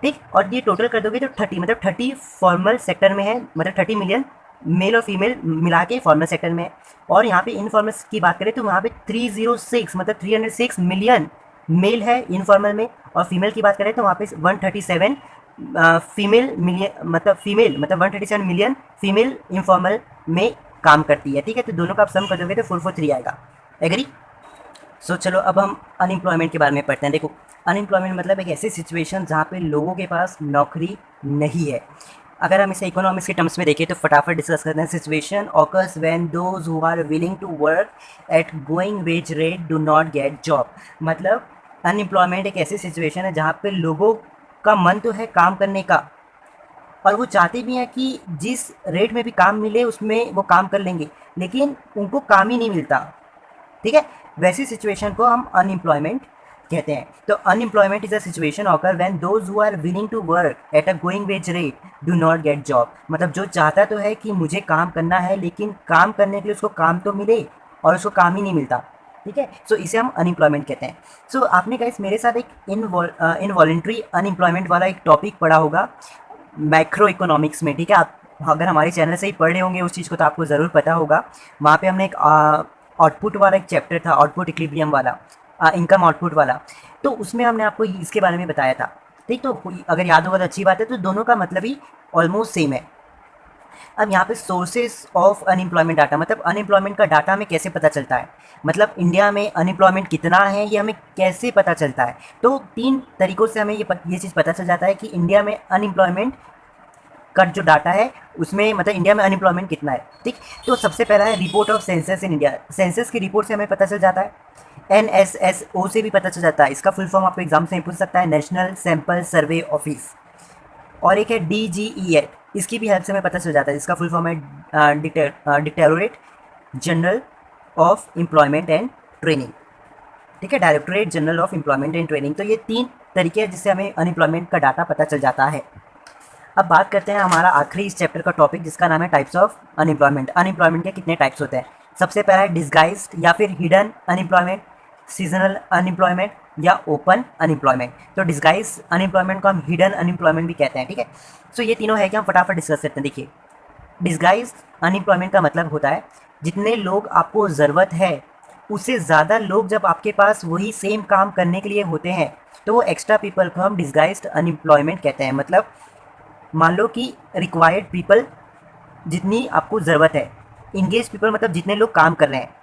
ठीक, और ये टोटल कर दोगे तो 30, मतलब 30 फॉर्मल सेक्टर में है, मतलब 30 मिलियन मेल और फीमेल मिला के फॉर्मल सेक्टर में है। और यहाँ पे इनफॉर्मल की बात करें तो वहाँ पे 306 मतलब 306 मिलियन मेल है इनफॉर्मल में, और फीमेल की बात करें तो वहाँ पे 137 फीमेल मिलियन, मतलब फीमेल मतलब 137 मिलियन फीमेल इनफॉर्मल में काम करती है। ठीक है, तो दोनों का आप सम कर दोगे तो 443 आएगा। एग्री? सो चलो अब हम अनएम्प्लॉयमेंट के बारे में पढ़ते हैं। देखो, अनएम्प्लॉयमेंट मतलब एक ऐसी सिचुएशन जहाँ पे लोगों के पास नौकरी नहीं है। अगर हम इसे इकोनॉमिक्स के टर्म्स में देखें तो फटाफट डिस्कस करते हैं। Situation occurs when those who are willing to work at going wage rate do not get job. मतलब अनएम्प्लॉयमेंट एक ऐसी सिचुएशन है जहाँ पे लोगों का मन तो है काम करने का, और वो चाहते भी हैं कि जिस रेट में भी काम मिले उसमें वो काम कर लेंगे, लेकिन उनको काम ही नहीं मिलता। ठीक है, वैसी सिचुएशन को हम अनएम्प्लॉयमेंट कहते हैं। तो unemployment is a situation occur when those who are willing to work at a going wage rate do not get job. मतलब जो चाहता तो है कि मुझे काम करना है, लेकिन काम करने के लिए उसको काम तो मिले, और उसको काम ही नहीं मिलता, ठीक है। सो इसे हम अनएम्प्लॉयमेंट कहते हैं। सो आपने गाइस मेरे साथ एक इनवॉलेंट्री अनएम्प्लॉयमेंट वाला एक टॉपिक पढ़ा होगा मैक्रो इकोनॉमिक्स में, ठीक है। आप अगर हमारे चैनल से ही पढ़ रहे होंगे उस चीज़ को तो आपको ज़रूर पता होगा। वहाँ पे हमने एक आउटपुट वाला एक चैप्टर था, आउटपुट इक्विलिब्रियम वाला, इनकम आउटपुट वाला, तो उसमें हमने आपको इसके बारे में बताया था, ठीक। तो अगर याद होगा तो अच्छी बात है। तो दोनों का मतलब ही ऑलमोस्ट सेम है। अब यहाँ पे सोर्सेज ऑफ अनएम्प्लॉयमेंट डाटा, मतलब अनएम्प्लॉयमेंट का डाटा हमें कैसे पता चलता है, मतलब इंडिया में अनएम्प्लॉयमेंट कितना है ये हमें कैसे पता चलता है। तो 3 तरीक़ों से हमें ये चीज़ पता चल जाता है कि इंडिया में अनएम्प्लॉयमेंट का जो डाटा है उसमें, मतलब इंडिया में अनएम्प्लॉयमेंट कितना है, ठीक। तो सबसे पहला है report of census in India. Census की रिपोर्ट से हमें पता चल जाता है। NSSO से भी पता चल जाता है। इसका फुल फॉर्म आपको एग्जाम से पूछ सकता है, नेशनल सैंपल सर्वे ऑफिस। और एक है DGE, इसकी भी हेल्प से हमें पता चल जाता है। इसका फुल फॉर्म है directorate general of employment and training, ठीक है, directorate general of employment and training. तो ये 3 तरीके हैं जिससे हमें अनएम्प्लॉयमेंट का डाटा पता चल जाता है। अब बात करते हैं हमारा आखिरी इस चैप्टर का टॉपिक जिसका नाम है टाइप्स ऑफ अनएम्प्लॉयमेंट। अनएम्प्लॉयमेंट के कितने टाइप्स होते हैं। सबसे पहला है डिस्गाइज्ड या फिर हिडन अनएम्प्लॉयमेंट, सीजनल अनएम्प्लॉयमेंट या ओपन अनएम्प्लॉयमेंट। तो डिस्गाइज अनएम्प्लॉयमेंट को हम हिडन अनएम्प्लॉयमेंट भी कहते हैं, ठीक है। सो ये तीनों है कि हम फटाफट डिस्कस करते हैं। देखिए, डिस्गाइज अनएम्प्लॉयमेंट का मतलब होता है जितने लोग आपको ज़रूरत है उससे ज़्यादा लोग जब आपके पास वही सेम काम करने के लिए होते हैं तो वो एक्स्ट्रा पीपल को हम डिस्गाइज्ड अनएम्प्लॉयमेंट कहते हैं। मतलब मान लो कि रिक्वायर्ड पीपल जितनी आपको ज़रूरत है, इंगेज पीपल मतलब जितने लोग काम कर रहे हैं।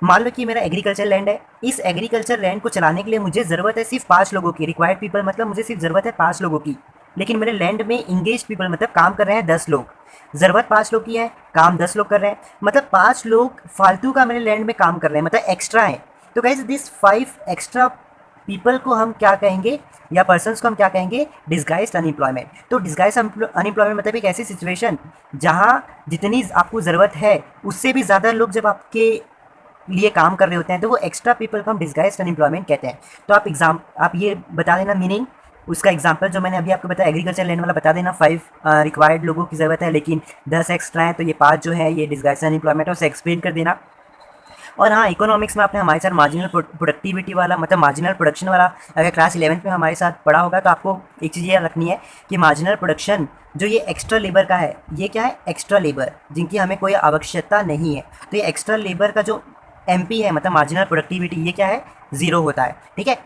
मान लो कि मेरा एग्रीकल्चर लैंड है, इस एग्रीकल्चर लैंड को चलाने के लिए मुझे ज़रूरत है सिर्फ 5 लोगों की। रिक्वायर्ड पीपल मतलब मुझे सिर्फ ज़रूरत है 5 लोगों की, लेकिन मेरे लैंड में इंगेज पीपल मतलब काम कर रहे हैं 10 लोग। ज़रूरत 5 लोग की है, काम 10 लोग कर रहे हैं, मतलब 5 लोग फालतू का मेरे लैंड में काम कर रहे हैं, मतलब एक्स्ट्रा है। तो गाइस दिस 5 एक्स्ट्रा पीपल को हम क्या कहेंगे, या पर्सन्स को हम क्या कहेंगे, डिस्गाइज्ड अनएम्प्लॉयमेंट। तो डिस्गाइज्ड अनएम्प्लॉयमेंट मतलब एक ऐसी सिचुएशन जहाँ जितनी आपको ज़रूरत है उससे भी ज़्यादा लोग जब आपके लिए काम कर रहे होते हैं तो वो एक्स्ट्रा पीपल को हम डिस्गाइज्ड अनएम्प्लॉयमेंट कहते हैं। तो आप ये बता देना मीनिंग, उसका एग्जांपल जो मैंने अभी आपको बताया एग्रीकल्चर लैंड वाला बता देना। 5 रिक्वायर्ड लोगों की ज़रूरत है लेकिन 10 एक्स्ट्रा है, तो ये 5 जो है ये डिस्गाइज्ड अनएम्प्लॉयमेंट है, उसे एक्सप्लेन कर देना। और हाँ, इकोनॉमिक्स में आपने हमारे साथ मार्जिनल प्रोडक्टिविटी वाला मतलब मार्जिनल प्रोडक्शन वाला अगर क्लास 11th में हमारे साथ पढ़ा होगा तो आपको एक चीज़ ये रखनी है कि मार्जिनल प्रोडक्शन जो ये एक्स्ट्रा लेबर का है, ये क्या है, एक्स्ट्रा लेबर जिनकी हमें कोई आवश्यकता नहीं है। तो ये एक्स्ट्रा लेबर का जो MP है मतलब मार्जिनल प्रोडक्टिविटी, ये क्या है, 0 होता है, ठीक है।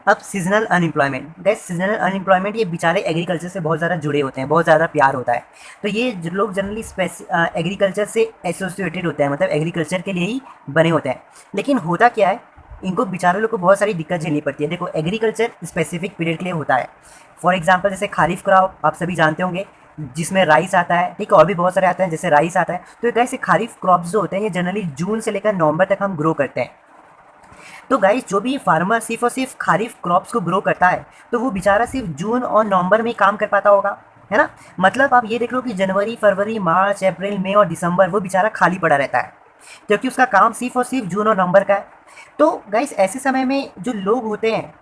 अब seasonal unemployment, gas seasonal unemployment ये बेचारे एग्रीकल्चर से बहुत ज़्यादा जुड़े होते हैं, बहुत ज़्यादा प्यार होता है। तो ये लोग जनरली एग्रीकल्चर से एसोसिएटेड होते हैं, मतलब एग्रीकल्चर के लिए ही बने होते हैं। लेकिन होता क्या है, इनको बेचारे लोग को बहुत सारी दिक्कत झेलनी पड़ती है। देखो, एग्रीकल्चर स्पेसिफिक पीरियड के लिए होता है। फॉर एग्जाम्पल जैसे खारिफ क्रॉप आप सभी जानते होंगे जिसमें राइस आता है, ठीक है, और भी बहुत सारे आते हैं जैसे राइस आता है। तो ऐसे खारिफ क्रॉप्स जो होते हैं ये जनरली जून से लेकर नवंबर तक हम ग्रो करते हैं। तो गाइस जो भी फार्मर सिर्फ और सिर्फ खारिफ क्रॉप्स को ग्रो करता है तो वो बेचारा सिर्फ जून और नवंबर में काम कर पाता होगा, है ना। मतलब आप ये देख लो कि जनवरी, फरवरी, मार्च, अप्रैल, मई और दिसंबर वो बेचारा खाली पड़ा रहता है क्योंकि उसका काम सिर्फ और सिर्फ जून और नवंबर का है। तो गाइस ऐसे समय में जो लोग होते हैं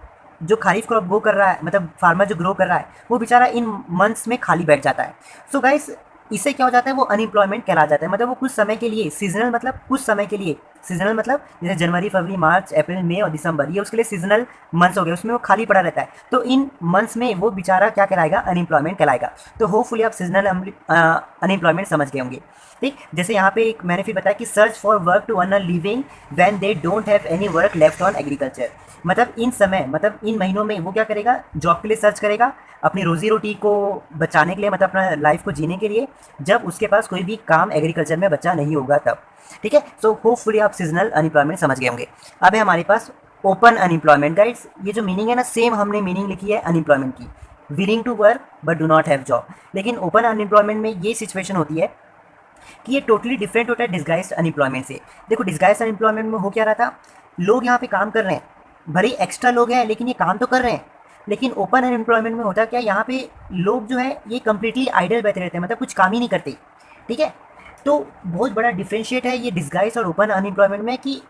जो खारिफ क्रॉप ग्रो कर रहा है, मतलब फार्मर जो ग्रो कर रहा है वो बेचारा इन मंथ्स में खाली बैठ जाता है। सो गाइस इससे क्या हो जाता है, वो अनएम्प्लॉयमेंट कहला जाता है। मतलब वो कुछ समय के लिए, सीजनल मतलब कुछ समय के लिए, सीजनल मतलब जैसे जनवरी, फरवरी, मार्च, अप्रैल, मई और दिसंबर ये उसके लिए सीजनल मंथ्स हो गए, उसमें वो खाली पड़ा रहता है। तो इन मंथ्स में वो बेचारा क्या कहलाएगा, अनएम्प्लॉयमेंट कहलाएगा। तो होपफुली आप सीजनल अनएम्प्लॉयमेंट समझ गए होंगे, ठीक। जैसे यहाँ पे एक मैंने फिर बताया कि search for work to earn a living when they don't have any work left on agriculture. मतलब इन समय, मतलब इन महीनों में वो क्या करेगा, जॉब के लिए सर्च करेगा अपनी रोजी रोटी को बचाने के लिए, मतलब अपना लाइफ को जीने के लिए, जब उसके पास कोई भी काम एग्रीकल्चर में बचा नहीं होगा तब, ठीक है। सो होपफुली आप सीजनल अनएम्प्लॉयमेंट समझ गए होंगे। अब है हमारे पास ओपन अनएम्प्लॉयमेंट। गाइड्स ये जो मीनिंग है ना, सेम हमने मीनिंग लिखी है अनएम्प्लॉयमेंट की, willing to work but do not have job. लेकिन ओपन अनएम्प्लॉयमेंट में ये सिचुएशन होती है कि ये टोटली डिफरेंट होता है डिस्गाइज्ड अनएम्प्लॉयमेंट से। देखो डिस्गाइज्ड अनएम्प्लॉयमेंट में हो क्या रहा था, लोग यहाँ पे काम कर रहे हैं, भले ही एक्स्ट्रा लोग हैं लेकिन ये काम तो कर रहे हैं। लेकिन ओपन अनएम्प्लॉयमेंट में होता क्या, यहाँ पे लोग जो है ये कम्प्लीटली आइडल बैठे रहते हैं, मतलब कुछ काम ही नहीं करते, ठीक है। तो बहुत बड़ा डिफ्रेंशिएट है ये डिस्गाइज और ओपन अनएम्प्लॉयमेंट में कि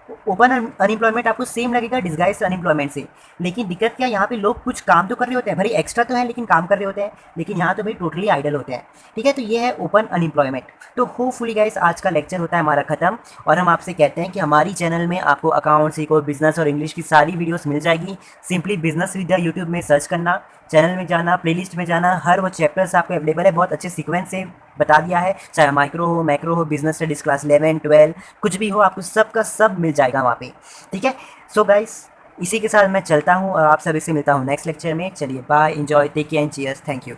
ओपन अनएम्प्लॉयमेंट आपको सेम लगेगा डिस्गाइज अनएम्प्लॉयमेंट से, लेकिन दिक्कत क्या, यहाँ पे लोग कुछ काम तो कर रहे होते हैं, भले एक्स्ट्रा तो है लेकिन काम कर रहे होते हैं, लेकिन यहाँ तो भाई टोटली आइडल होते हैं। ठीक है, तो ये है ओपन अनएम्प्लॉयमेंट। तो होपफुली गाइस आज का लेक्चर होता है हमारा खत्म, और हम आपसे कहते हैं कि हमारी चैनल में आपको अकाउंट्स, इको, बिजनेस और इंग्लिश की सारी वीडियोस मिल जाएगी। सिंपली बिजनेस विद्या यूट्यूब में सर्च करना, चैनल में जाना, प्लेलिस्ट में जाना, हर वो चैप्टर्स आपको अवेलेबल है, बहुत अच्छे सीक्वेंस से बता दिया है, चाहे माइक्रो हो, मैक्रो हो, बिजनेस स्टडीज क्लास 11 12 कुछ भी हो, आपको सब का सब मिल जाएगा वहाँ पे। ठीक है, सो गाइस इसी के साथ मैं चलता हूँ और आप सभी से मिलता हूँ नेक्स्ट लेक्चर में। चलिए bye, enjoy, take care and cheers, thank you.